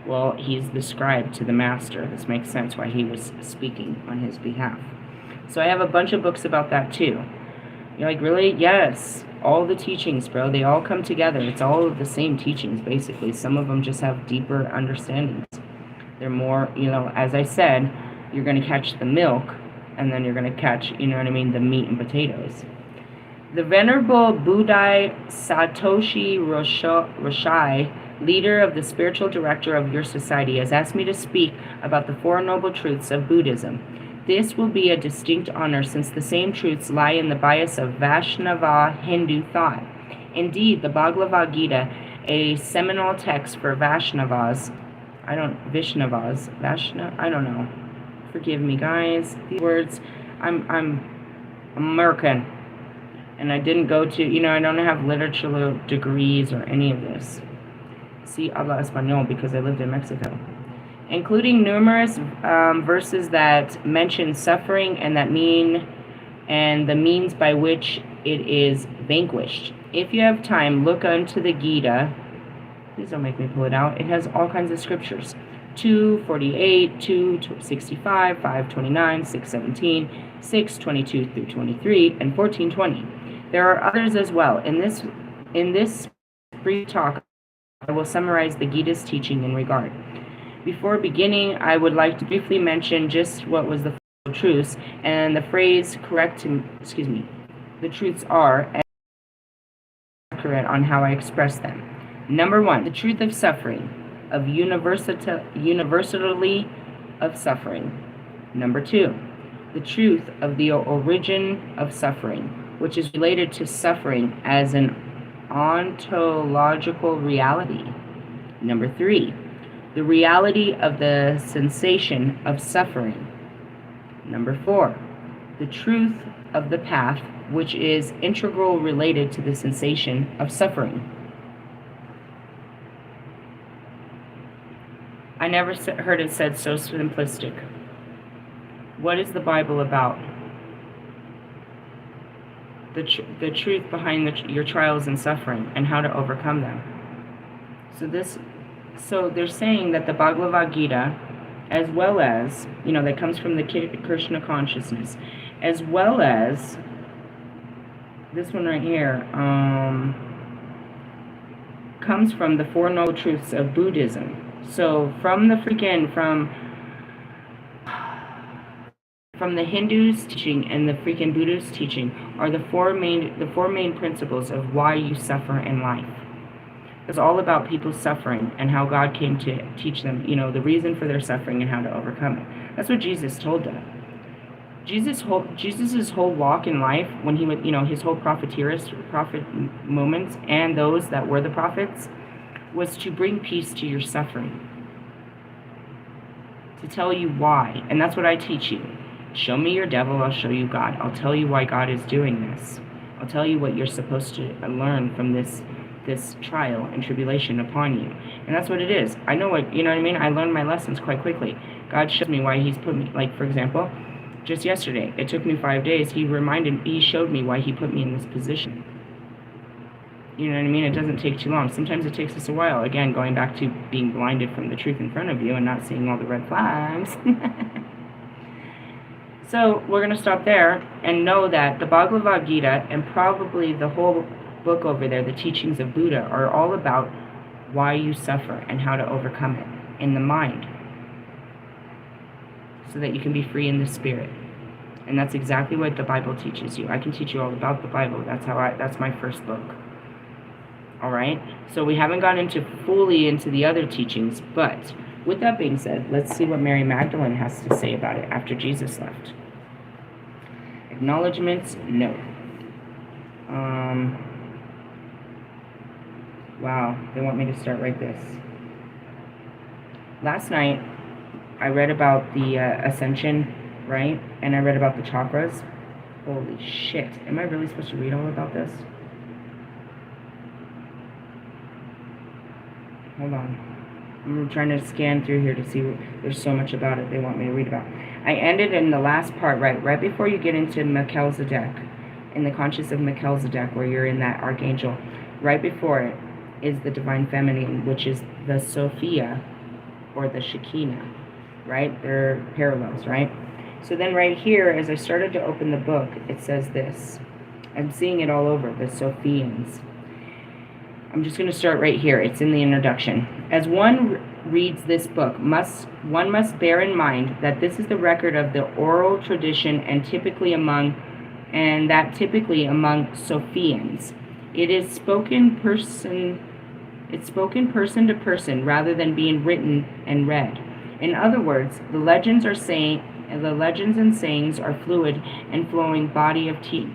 Speaker 1: Well, he's the scribe to the master. This makes sense why he was speaking on his behalf. So I have a bunch of books about that too. You're like, really? Yes. All the teachings, bro. They all come together. It's all of the same teachings, basically. Some of them just have deeper understandings. They're more, you know, as I said, you're going to catch the milk, and then you're going to catch, you know what I mean, the meat and potatoes. The Venerable Buddhai Satoshi Roshai, leader of the spiritual director of your society, has asked me to speak about the Four Noble Truths of Buddhism. This will be a distinct honor since the same truths lie in the bias of Vaishnava Hindu thought. Indeed, the Bhagavad Gita, a seminal text for Vaishnavas, I don't know. Forgive me, guys. These words, I'm American, and I didn't go to, you know, I don't have literature degrees or any of this. Sí habla español because I lived in Mexico. Including numerous verses that mention suffering and the means by which it is vanquished. If you have time, look unto the Gita. Please don't make me pull it out. It has all kinds of scriptures. 2:48, 2:65, 5:29, 6:17, 6:22 through 23, and 14:20. There are others as well. In this brief talk, I will summarize the Gita's teaching in regard. Before beginning, I would like to briefly mention just what was the truths and the phrase the truths are accurate on how I express them. Number 1, the truth of suffering, of universally of suffering. Number 2, the truth of the origin of suffering, which is related to suffering as an ontological reality. Number 3, the reality of the sensation of suffering. Number 4, the truth of the path, which is integral related to the sensation of suffering. I never heard it said so simplistic. What is the Bible about? The truth behind your trials and suffering and how to overcome them. So they're saying that the Bhagavad Gita, as well as, that comes from the Krishna consciousness, as well as this one right here, comes from the Four Noble Truths of Buddhism. So from the Hindus' teaching and the Buddhist teaching are the four main principles of why you suffer in life. It's all about people's suffering and how God came to teach them, the reason for their suffering and how to overcome it. That's what Jesus told them. Jesus's whole walk in life, when he would, his whole prophet moments and those that were the prophets, was to bring peace to your suffering. To tell you why. And that's what I teach you. Show me your devil, I'll show you God. I'll tell you why God is doing this. I'll tell you what you're supposed to learn from this trial and tribulation upon you. And that's what it is. I know what I mean? I learned my lessons quite quickly. God showed me why he's put me, like, for example, just yesterday, it took me 5 days. He showed me why he put me in this position. You know what I mean? It doesn't take too long. Sometimes it takes us a while. Again, going back to being blinded from the truth in front of you and not seeing all the red flags. So we're going to stop there and know that the Bhagavad Gita and probably the whole book over there, the teachings of Buddha, are all about why you suffer and how to overcome it in the mind, so that you can be free in the spirit. And that's exactly what the Bible teaches you. I can teach you all about the Bible. That's my first book. All right? So we haven't gone fully into the other teachings, but with that being said, let's see what Mary Magdalene has to say about it after Jesus left. Acknowledgements, no. Wow, they want me to start right this. Last night, I read about the ascension, right? And I read about the chakras. Holy shit. Am I really supposed to read all about this? Hold on. I'm trying to scan through here to see. There's so much about it they want me to read about. I ended in the last part, right before you get into Melchizedek, in the conscious of Melchizedek, where you're in that archangel. Right before it is the divine feminine, which is the Sophia, or the Shekinah, right? They're parallels, right? So then right here, as I started to open the book, it says this. I'm seeing it all over, the Sophians. I'm just going to start right here. It's in the introduction. As one reads this book, one must bear in mind that this is the record of the oral tradition and typically among Sophians. It is spoken person to person rather than being written and read. In other words, the legends and sayings are fluid and flowing body of tea,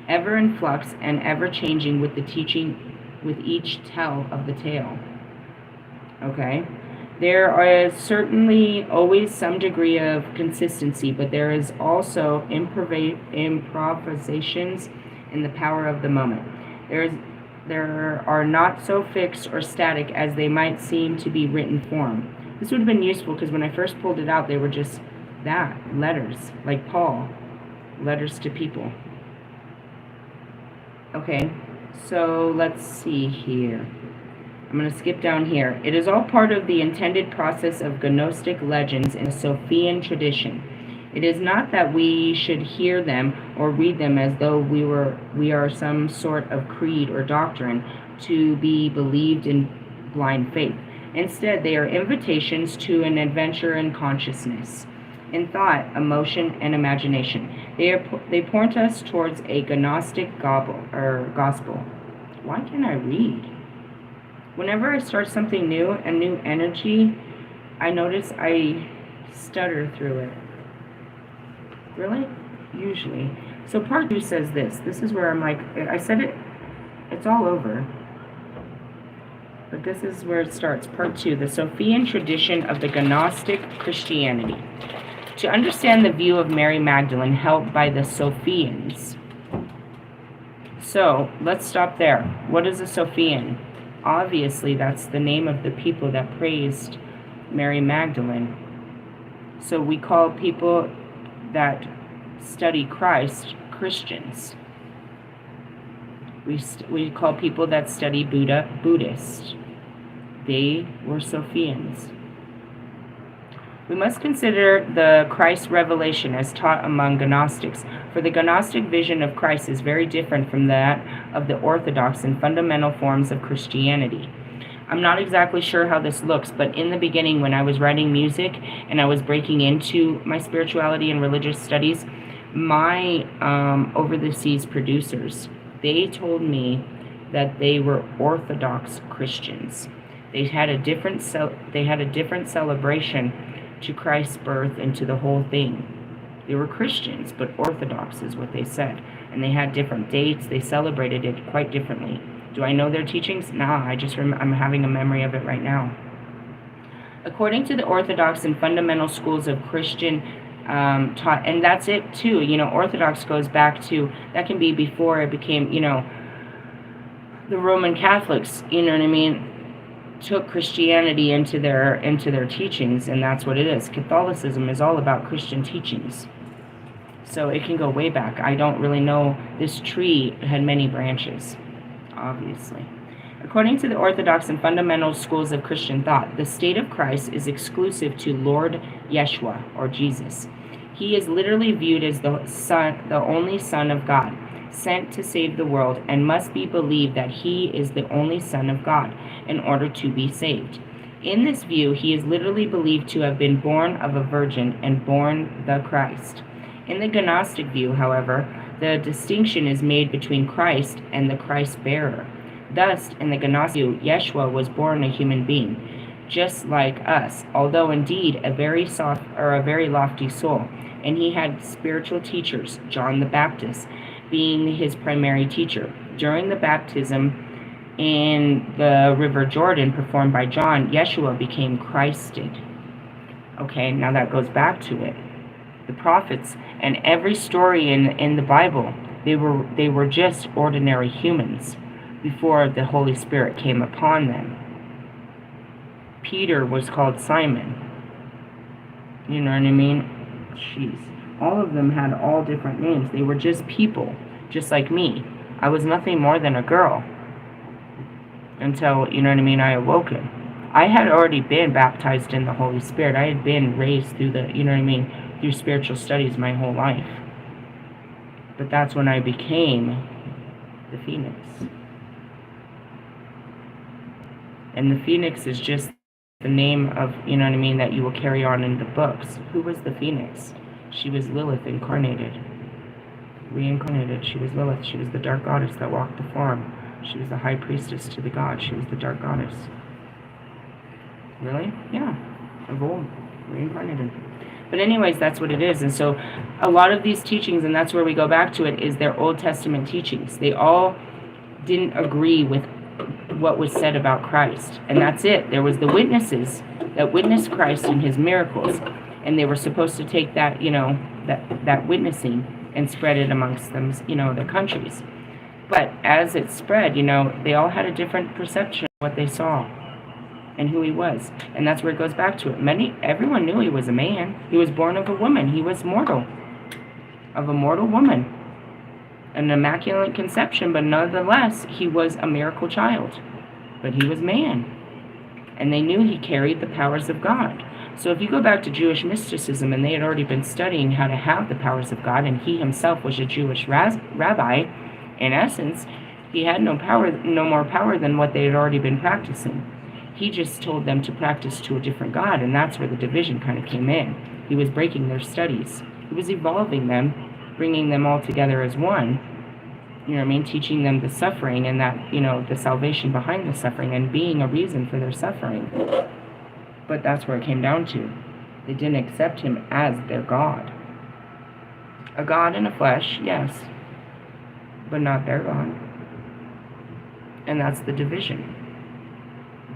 Speaker 1: ever in flux and ever changing with the teaching, with each tell of the tale. Okay? There is certainly always some degree of consistency, but there is also improvisations in the power of the moment. there are not so fixed or static as they might seem to be written form. This would have been useful because when I first pulled it out, they were just that, letters, like Paul, letters to people. Okay, so let's see here. I'm going to skip down here. It is all part of the intended process of Gnostic legends in the Sophian tradition. It is not that we should hear them or read them as though we are some sort of creed or doctrine to be believed in blind faith. Instead, they are invitations to an adventure in consciousness, in thought, emotion, and imagination. They point us towards a Gnostic gospel. Why can't I read? Whenever I start something new, a new energy, I notice I stutter through it. Really? Usually. So part 2 says this. This is where I'm like, I said it, it's all over. But this is where it starts. Part 2, the Sophian tradition of the Gnostic Christianity. To understand the view of Mary Magdalene held by the Sophians. So, let's stop there. What is a Sophian? Obviously, that's the name of the people that praised Mary Magdalene. So we call people that study Christ Christians. We call people that study Buddha Buddhist. They were Sophians. We must consider the Christ revelation as taught among Gnostics, for the Gnostic vision of Christ is very different from that of the orthodox and fundamental forms of Christianity. I'm not exactly sure how this looks, but in the beginning when I was writing music and I was breaking into my spirituality and religious studies, my over-the-seas producers, they told me that they were Orthodox Christians. They had a different celebration to Christ's birth and to the whole thing. They were Christians, but Orthodox is what they said. And they had different dates. They celebrated it quite differently. Do I know their teachings? Nah, I'm having a memory of it right now. According to the Orthodox and fundamental schools of Christian taught, and that's it too. Orthodox goes back to, that can be before it became, the Roman Catholics, you know what I mean, took Christianity into their teachings, and that's what it is. Catholicism is all about Christian teachings. So it can go way back. I don't really know. This tree had many branches, obviously. According to the Orthodox and fundamental schools of Christian thought, the state of Christ is exclusive to Lord Yeshua, or Jesus. He is literally viewed as the only Son of God, sent to save the world, and must be believed that he is the only Son of God in order to be saved. In this view, he is literally believed to have been born of a virgin and born the Christ. In the Gnostic view, however, the distinction is made between Christ and the Christ-bearer. Thus, in the Gnostic view, Yeshua was born a human being, just like us, although indeed a very lofty soul, and he had spiritual teachers, John the Baptist being his primary teacher. During the baptism in the River Jordan performed by John, Yeshua became Christed. Okay, now that goes back to it. The prophets and every story in the Bible, they were just ordinary humans before the Holy Spirit came upon them. Peter was called Simon. You know what I mean? Jeez. All of them had all different names. They were just people, just like me. I was nothing more than a girl until, you know what I mean, I awoken. I had already been baptized in the Holy Spirit. I had been raised through the, you know what I mean, through spiritual studies my whole life. But that's when I became the Phoenix. And the Phoenix is just the name of, you know what I mean, that you will carry on in the books. Who was the Phoenix? She was Lilith incarnated. Reincarnated. She was Lilith. She was the dark goddess that walked the form. She was the high priestess to the god. She was the dark goddess. Really? Yeah. Of old. Reincarnated. But anyways, that's what it is. And so a lot of these teachings, and that's where we go back to it, is their Old Testament teachings. They all didn't agree with what was said about Christ. And that's it. There was the witnesses that witnessed Christ and his miracles. And they were supposed to take that, you know, that witnessing and spread it amongst them, you know, their countries. But as it spread, they all had a different perception of what they saw and who he was. And that's where it goes back to it. Everyone knew he was a man. He was born of a woman. He was mortal, of a mortal woman. An immaculate conception, but nonetheless, he was a miracle child. But he was man. And they knew he carried the powers of God. So if you go back to Jewish mysticism, and they had already been studying how to have the powers of God, and he himself was a Jewish rabbi, in essence, he had no more power than what they had already been practicing. He just told them to practice to a different God, and that's where the division kind of came in. He was breaking their studies. He was evolving them, bringing them all together as one, teaching them the suffering and that, the salvation behind the suffering and being a reason for their suffering. But that's where it came down to. They didn't accept him as their God. A God in the flesh, yes, but not their God. And that's the division.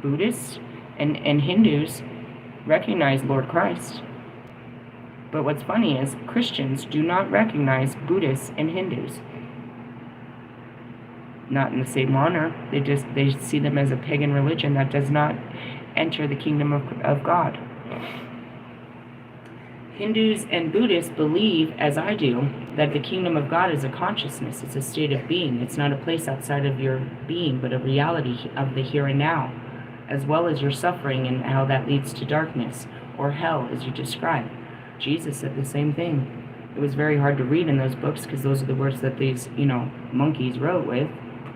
Speaker 1: Buddhists and Hindus recognize Lord Christ. But what's funny is Christians do not recognize Buddhists and Hindus. Not in the same honor. They see them as a pagan religion that does not enter the kingdom of God. Hindus and Buddhists believe, as I do, that the kingdom of God is a consciousness. It's a state of being. It's not a place outside of your being, but a reality of the here and now, as well as your suffering and how that leads to darkness, or hell, as you describe. Jesus said the same thing. It was very hard to read in those books because those are the words that these, monkeys wrote with.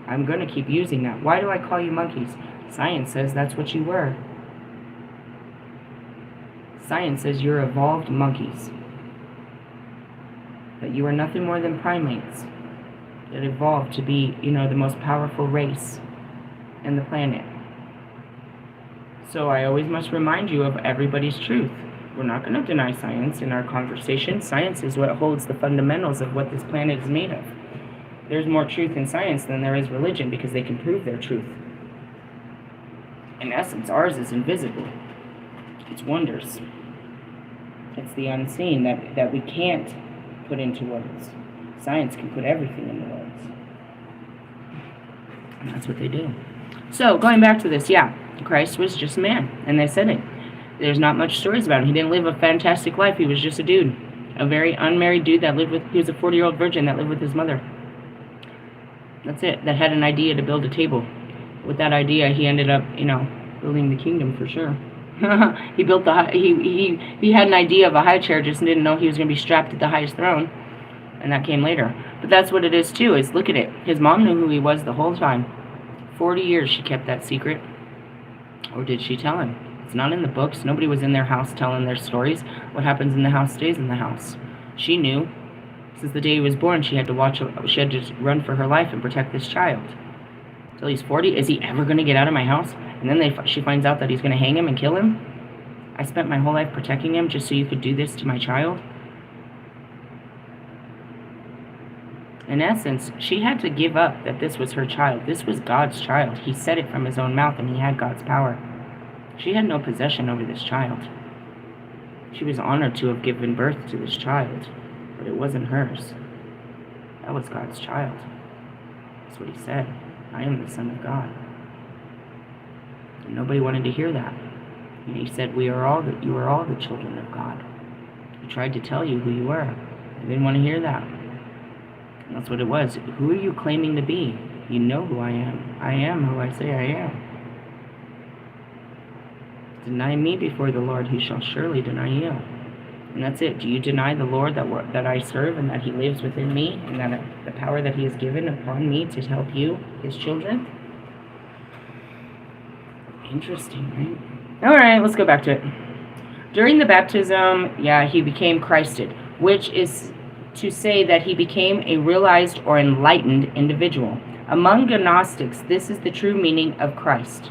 Speaker 1: I'm going to keep using that. Why do I call you monkeys? Science says that's what you were. Science says you're evolved monkeys. That you are nothing more than primates that evolved to be, the most powerful race in the planet. So I always must remind you of everybody's truth. We're not going to deny science in our conversation. Science is what holds the fundamentals of what this planet is made of. There's more truth in science than there is religion because they can prove their truth. In essence, ours is invisible. It's wonders. It's the unseen that we can't put into words. Science can put everything into words. And that's what they do. So, going back to this, Christ was just a man, and they said it. There's not much stories about him. He didn't live a fantastic life. He was just a dude. A very unmarried dude he was a 40-year-old virgin that lived with his mother. That's it. That had an idea to build a table. With that idea, he ended up, building the kingdom for sure. He built he had an idea of a high chair, just didn't know he was going to be strapped at the highest throne, and that came later. But that's what it is too. Is look at it. His mom knew who he was the whole time. 40 years she kept that secret, or did she tell him? It's not in the books. Nobody was in their house telling their stories. What happens in the house stays in the house. She knew. Since the day he was born, she had to just run for her life and protect this child. Till he's 40. Is he ever going to get out of my house? And then she finds out that he's going to hang him and kill him. I spent my whole life protecting him just so you could do this to my child. In essence, she had to give up that this was her child. This was God's child. He said it from his own mouth, and he had God's power. She had no possession over this child. She was honored to have given birth to this child, but it wasn't hers. That was God's child. That's what he said. I am the Son of God. And nobody wanted to hear that. And he said, you are all the children of God. He tried to tell you who you were. They didn't want to hear that. And that's what it was. Who are you claiming to be? You know who I am. I am who I say I am. Deny me before the Lord, he shall surely deny you. And that's it. Do you deny the Lord that I serve and that he lives within me and that the power that he has given upon me to help you, his children? Interesting, right? All right, let's go back to it. During the baptism, he became Christed, which is to say that he became a realized or enlightened individual. Among Gnostics, this is the true meaning of Christ.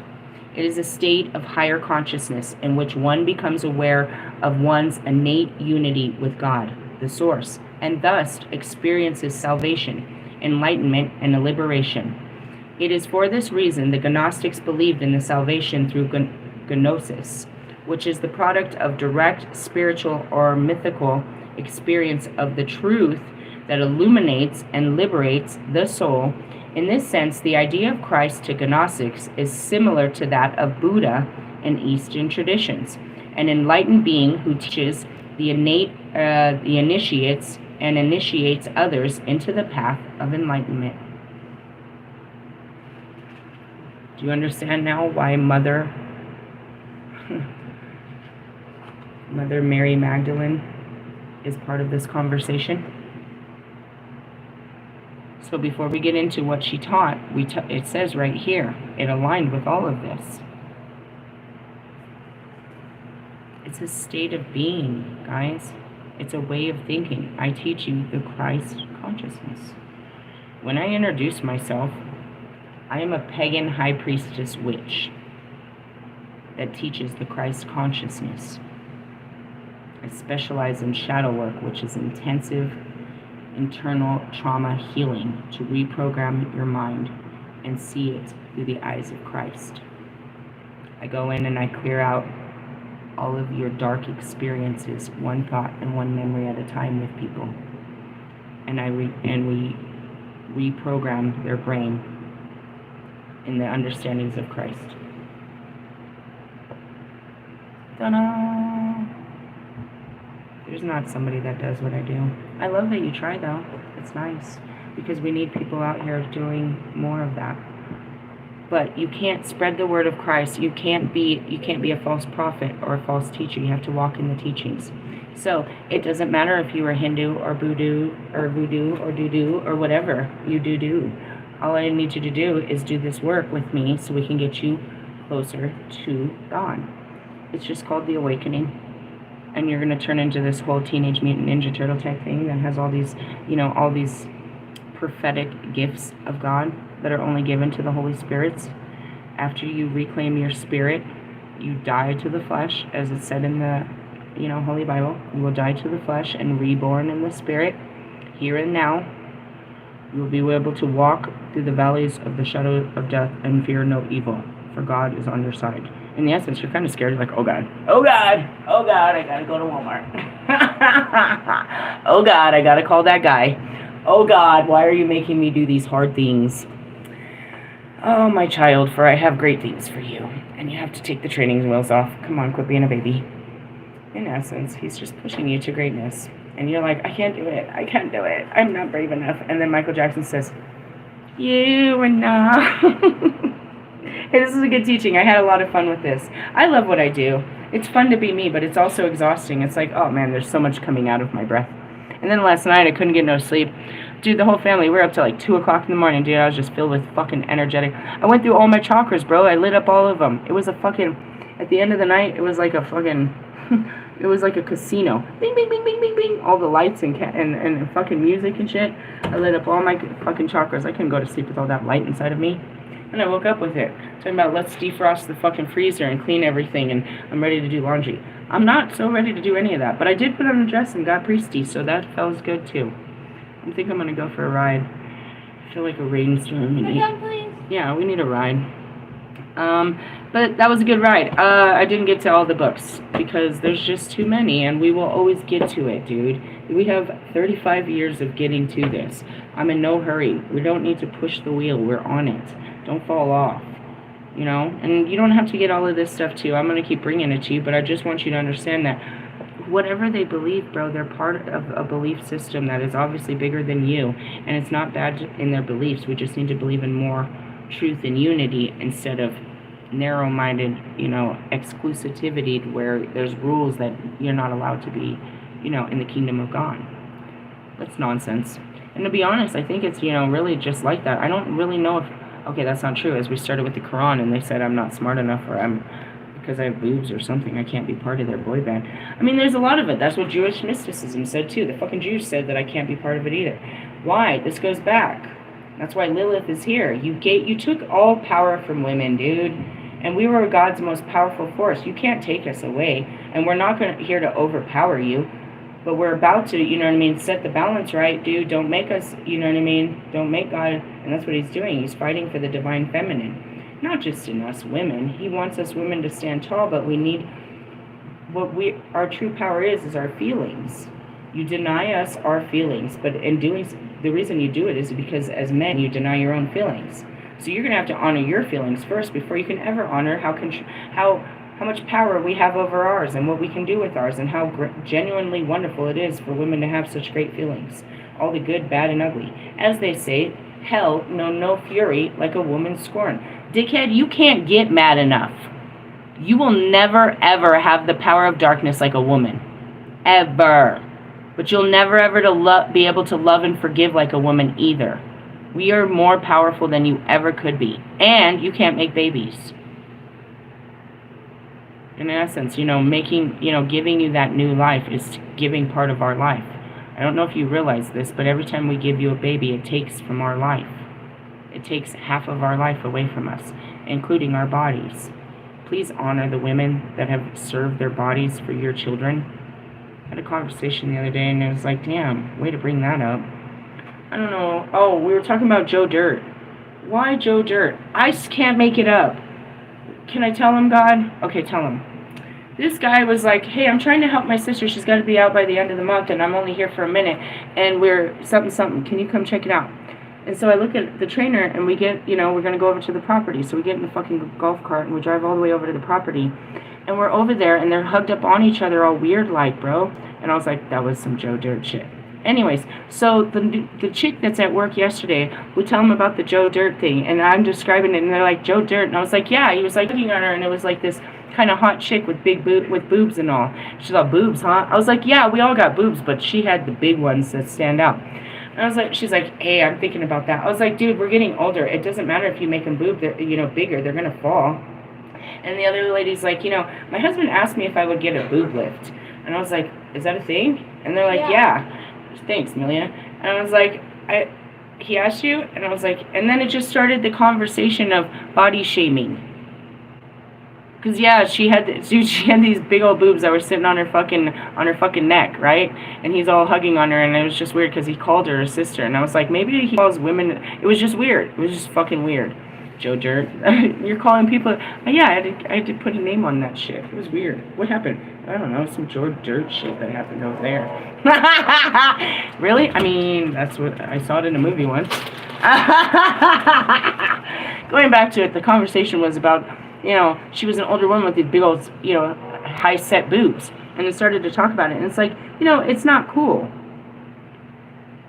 Speaker 1: It is a state of higher consciousness in which one becomes aware of one's innate unity with God, the source, and thus experiences salvation, enlightenment, and a liberation. It is for this reason the Gnostics believed in the salvation through gnosis, which is the product of direct spiritual or mythical experience of the truth that illuminates and liberates the soul In this sense, the idea of Christ to Gnostics is similar to that of Buddha in Eastern traditions, an enlightened being who teaches the initiates and initiates others into the path of enlightenment. Do you understand now why Mother Mary Magdalene is part of this conversation? So before we get into what she taught, it says right here, it aligned with all of this. It's a state of being, guys. It's a way of thinking. I teach you the Christ consciousness. When I introduce myself, I am a pagan high priestess witch that teaches the Christ consciousness. I specialize in shadow work, which is intensive internal trauma healing to reprogram your mind and see it through the eyes of Christ. I go in and I clear out all of your dark experiences, one thought and one memory at a time with people. And we reprogram their brain in the understandings of Christ. Ta-da! There's not somebody that does what I do. I love that you try, though. It's nice, because we need people out here doing more of that. But you can't spread the word of Christ. You can't be a false prophet or a false teacher. You have to walk in the teachings. So it doesn't matter if you are Hindu or voodoo or doo-doo or whatever you do. All I need you to do is do this work with me so we can get you closer to God. It's just called the awakening. And you're going to turn into this whole Teenage Mutant Ninja Turtle type thing that has all these, all these prophetic gifts of God that are only given to the Holy Spirits. After you reclaim your spirit, you die to the flesh, as it's said in the, Holy Bible. You will die to the flesh and reborn in the spirit, here and now. You will be able to walk through the valleys of the shadow of death and fear no evil, for God is on your side. In the essence, you're kind of scared. You're like, oh God, I gotta go to Walmart. Oh God, I gotta call that guy. Oh God, why are you making me do these hard things? Oh, my child, for I have great things for you. And you have to take the training wheels off. Come on, quit being a baby. In essence, he's just pushing you to greatness. And you're like, I can't do it. I'm not brave enough. And then Michael Jackson says, you are not. Hey, this is a good teaching. I had a lot of fun with this. I love what I do. It's fun to be me, but it's also exhausting. It's like, oh man, there's so much coming out of my breath. And then last night, I couldn't get no sleep. Dude, the whole family, we were up till like 2 o'clock in the morning, dude. I was just filled with fucking energetic. I went through all my chakras, bro. I lit up all of them. It was a fucking, at the end of the night, it was like a fucking, it was like a casino. Bing, bing, bing, bing, bing, bing. All the lights and fucking music and shit. I lit up all my fucking chakras. I couldn't go to sleep with all that light inside of me. And I woke up with it. Talking about, let's defrost the fucking freezer and clean everything, and I'm ready to do laundry. I'm not so ready to do any of that, but I did put on a dress and got priesty, so that feels good too. I think I'm gonna go for a ride. I feel like a rainstorm. Yeah, we need a ride. But that was a good ride. I didn't get to all the books because there's just too many, and we will always get to it, dude. We have 35 years of getting to this. I'm in no hurry. We don't need to push the wheel. We're on it. Don't fall off, and you don't have to get all of this stuff too. I'm going to keep bringing it to you, but I just want you to understand that whatever they believe, bro, they're part of a belief system that is obviously bigger than you, and it's not bad in their beliefs. We just need to believe in more truth and unity instead of narrow-minded, exclusivity where there's rules that you're not allowed to be, in the kingdom of God. That's nonsense. And to be honest, I think it's, really just like that. I don't really know if, okay, that's not true. As we started with the Quran and they said I'm not smart enough, or because I have boobs or something, I can't be part of their boy band. I mean, there's a lot of it. That's what Jewish mysticism said too. The fucking Jews said that I can't be part of it either. Why? This goes back. That's why Lilith is here. You took all power from women, dude. And we were God's most powerful force. You can't take us away. And we're not here to overpower you. But we're about to, set the balance right, dude. Don't make us, don't make God. And that's what he's doing. He's fighting for the divine feminine. Not just in us women. He wants us women to stand tall, but we need, our true power is our feelings. You deny us our feelings, but in doing so, the reason you do it is because as men, you deny your own feelings. So you're going to have to honor your feelings first before you can ever honor how much power we have over ours and what we can do with ours and how genuinely wonderful it is for women to have such great feelings. All the good, bad, and ugly. As they say, hell know no fury like a woman's scorn. Dickhead, you can't get mad enough. You will never, ever have the power of darkness like a woman. Ever. But you'll never, ever be able to love and forgive like a woman either. We are more powerful than you ever could be. And you can't make babies. In essence, giving you that new life is giving part of our life. I don't know if you realize this, but every time we give you a baby, it takes from our life. It takes half of our life away from us, including our bodies. Please honor the women that have served their bodies for your children. I had a conversation the other day, and it was like, damn, way to bring that up. I don't know. Oh, we were talking about Joe Dirt. Why Joe Dirt? I just can't make it up. Can I tell him, God? Okay, tell him. This guy was like, hey, I'm trying to help my sister. She's got to be out by the end of the month, and I'm only here for a minute. And we're something. Can you come check it out? And so I look at the trainer, and we get, we're going to go over to the property. So we get in the fucking golf cart, and we drive all the way over to the property. And we're over there, and they're hugged up on each other all weird like, bro. And I was like, that was some Joe Dirt shit. Anyways, so the chick that's at work yesterday, we tell them about the Joe Dirt thing, and I'm describing it, and they're like, Joe Dirt? And I was like, yeah. He was like looking at her, and it was like this kind of hot chick with with boobs and all. She's all, boobs, huh? I was like, yeah, we all got boobs, but she had the big ones that stand out. And I was like, she's like, hey, I'm thinking about that. I was like, dude, we're getting older. It doesn't matter if you make them bigger, they're gonna fall. And the other lady's like, my husband asked me if I would get a boob lift. And I was like, is that a thing? And they're like, yeah. Thanks, Amelia. And I was like, he asked you? And I was like, and then it just started the conversation of body shaming. Because, yeah, she had these big old boobs that were sitting on her fucking neck, right? And he's all hugging on her, and it was just weird because he called her his sister. And I was like, maybe he calls women. It was just weird. It was just fucking weird. Joe Dirt. You're calling people. Yeah, I had to put a name on that shit. It was weird. What happened? I don't know. Some Joe Dirt shit that happened over there. Really? I mean, that's what I saw it in a movie once. Going back to it, the conversation was about, she was an older woman with these big old, high set boobs. And they started to talk about it. And it's like, it's not cool.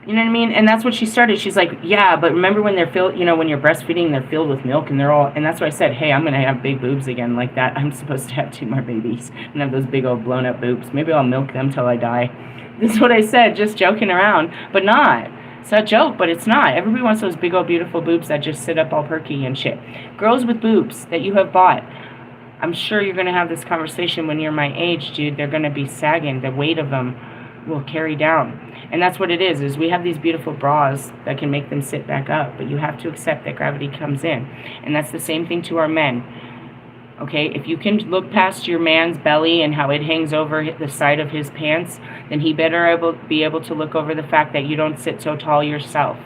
Speaker 1: You know what I mean? And that's what she started. She's like, yeah, but remember when they're filled, when you're breastfeeding, they're filled with milk, and and that's why I said, hey, I'm going to have big boobs again like that. I'm supposed to have 2 more babies and have those big old blown up boobs. Maybe I'll milk them till I die. This is what I said, just joking around, but not. It's a joke, but it's not. Everybody wants those big old beautiful boobs that just sit up all perky and shit. Girls with boobs that you have bought. I'm sure you're going to have this conversation when you're my age, dude. They're going to be sagging. The weight of them will carry down. And that's what it is we have these beautiful bras that can make them sit back up, but you have to accept that gravity comes in. And that's the same thing to our men. Okay, if you can look past your man's belly and how it hangs over the side of his pants, then he better be able to look over the fact that you don't sit so tall yourself.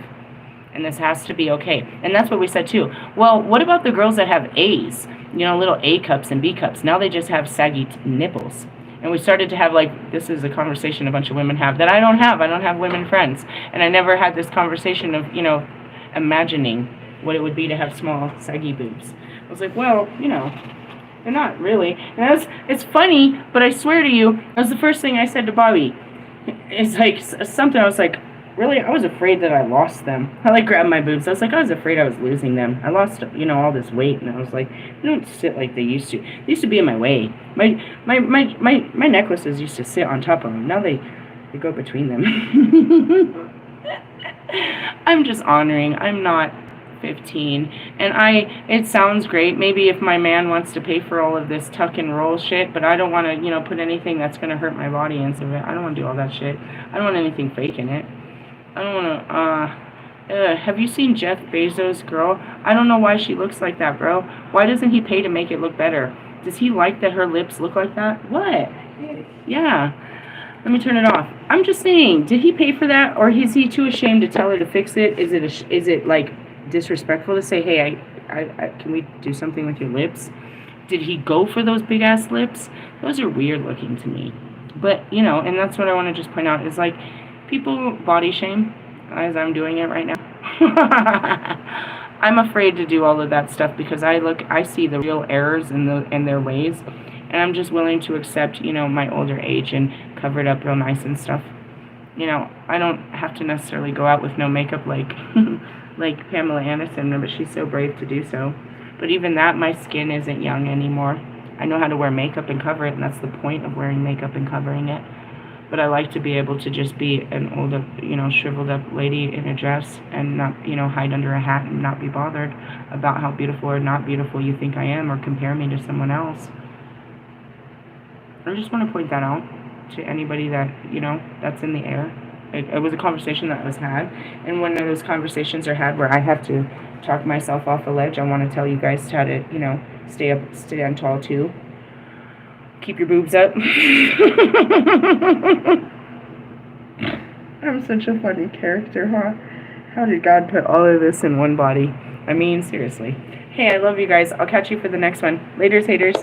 Speaker 1: And this has to be okay. And that's what we said too. Well, what about the girls that have A's? Little A cups and B cups. Now they just have saggy nipples. And we started to have, this is a conversation a bunch of women have that I don't have. I don't have women friends. And I never had this conversation of, imagining what it would be to have small, saggy boobs. I was like, well, they're not really. And it's funny, but I swear to you, that was the first thing I said to Bobby. It's like something I was like, really? I was afraid that I lost them. I grabbed my boobs. I was like, I was afraid I was losing them. I lost, all this weight, and I was like, they don't sit like they used to. They used to be in my way. My necklaces used to sit on top of them. Now they go between them. I'm just honoring. I'm not 15, and it sounds great. Maybe if my man wants to pay for all of this tuck and roll shit, but I don't want to, put anything that's going to hurt my body into it. I don't want to do all that shit. I don't want anything fake in it. I don't want to, have you seen Jeff Bezos' girl? I don't know why she looks like that, bro. Why doesn't he pay to make it look better? Does he like that her lips look like that? What? Yeah. Let me turn it off. I'm just saying, did he pay for that, or is he too ashamed to tell her to fix it? Is it disrespectful to say, hey, I can we do something with your lips? Did he go for those big ass lips? Those are weird looking to me. But, and that's what I want to just point out is people body shame, as I'm doing it right now. I'm afraid to do all of that stuff because I see the real errors in their ways, and I'm just willing to accept, my older age and cover it up real nice and stuff. I don't have to necessarily go out with no makeup like like Pamela Anderson, but she's so brave to do so. But even that, my skin isn't young anymore. I know how to wear makeup and cover it, and that's the point of wearing makeup and covering it. But I like to be able to just be an older, shriveled up lady in a dress and not, hide under a hat and not be bothered about how beautiful or not beautiful you think I am or compare me to someone else. I just want to point that out to anybody that, that's in the air. It was a conversation that was had, and when those conversations are had where I have to talk myself off a ledge, I want to tell you guys how to, stand tall too. Keep your boobs up. I'm such a funny character, huh? How did God put all of this in one body? I mean, seriously. Hey, I love you guys. I'll catch you for the next one. Laters, haters.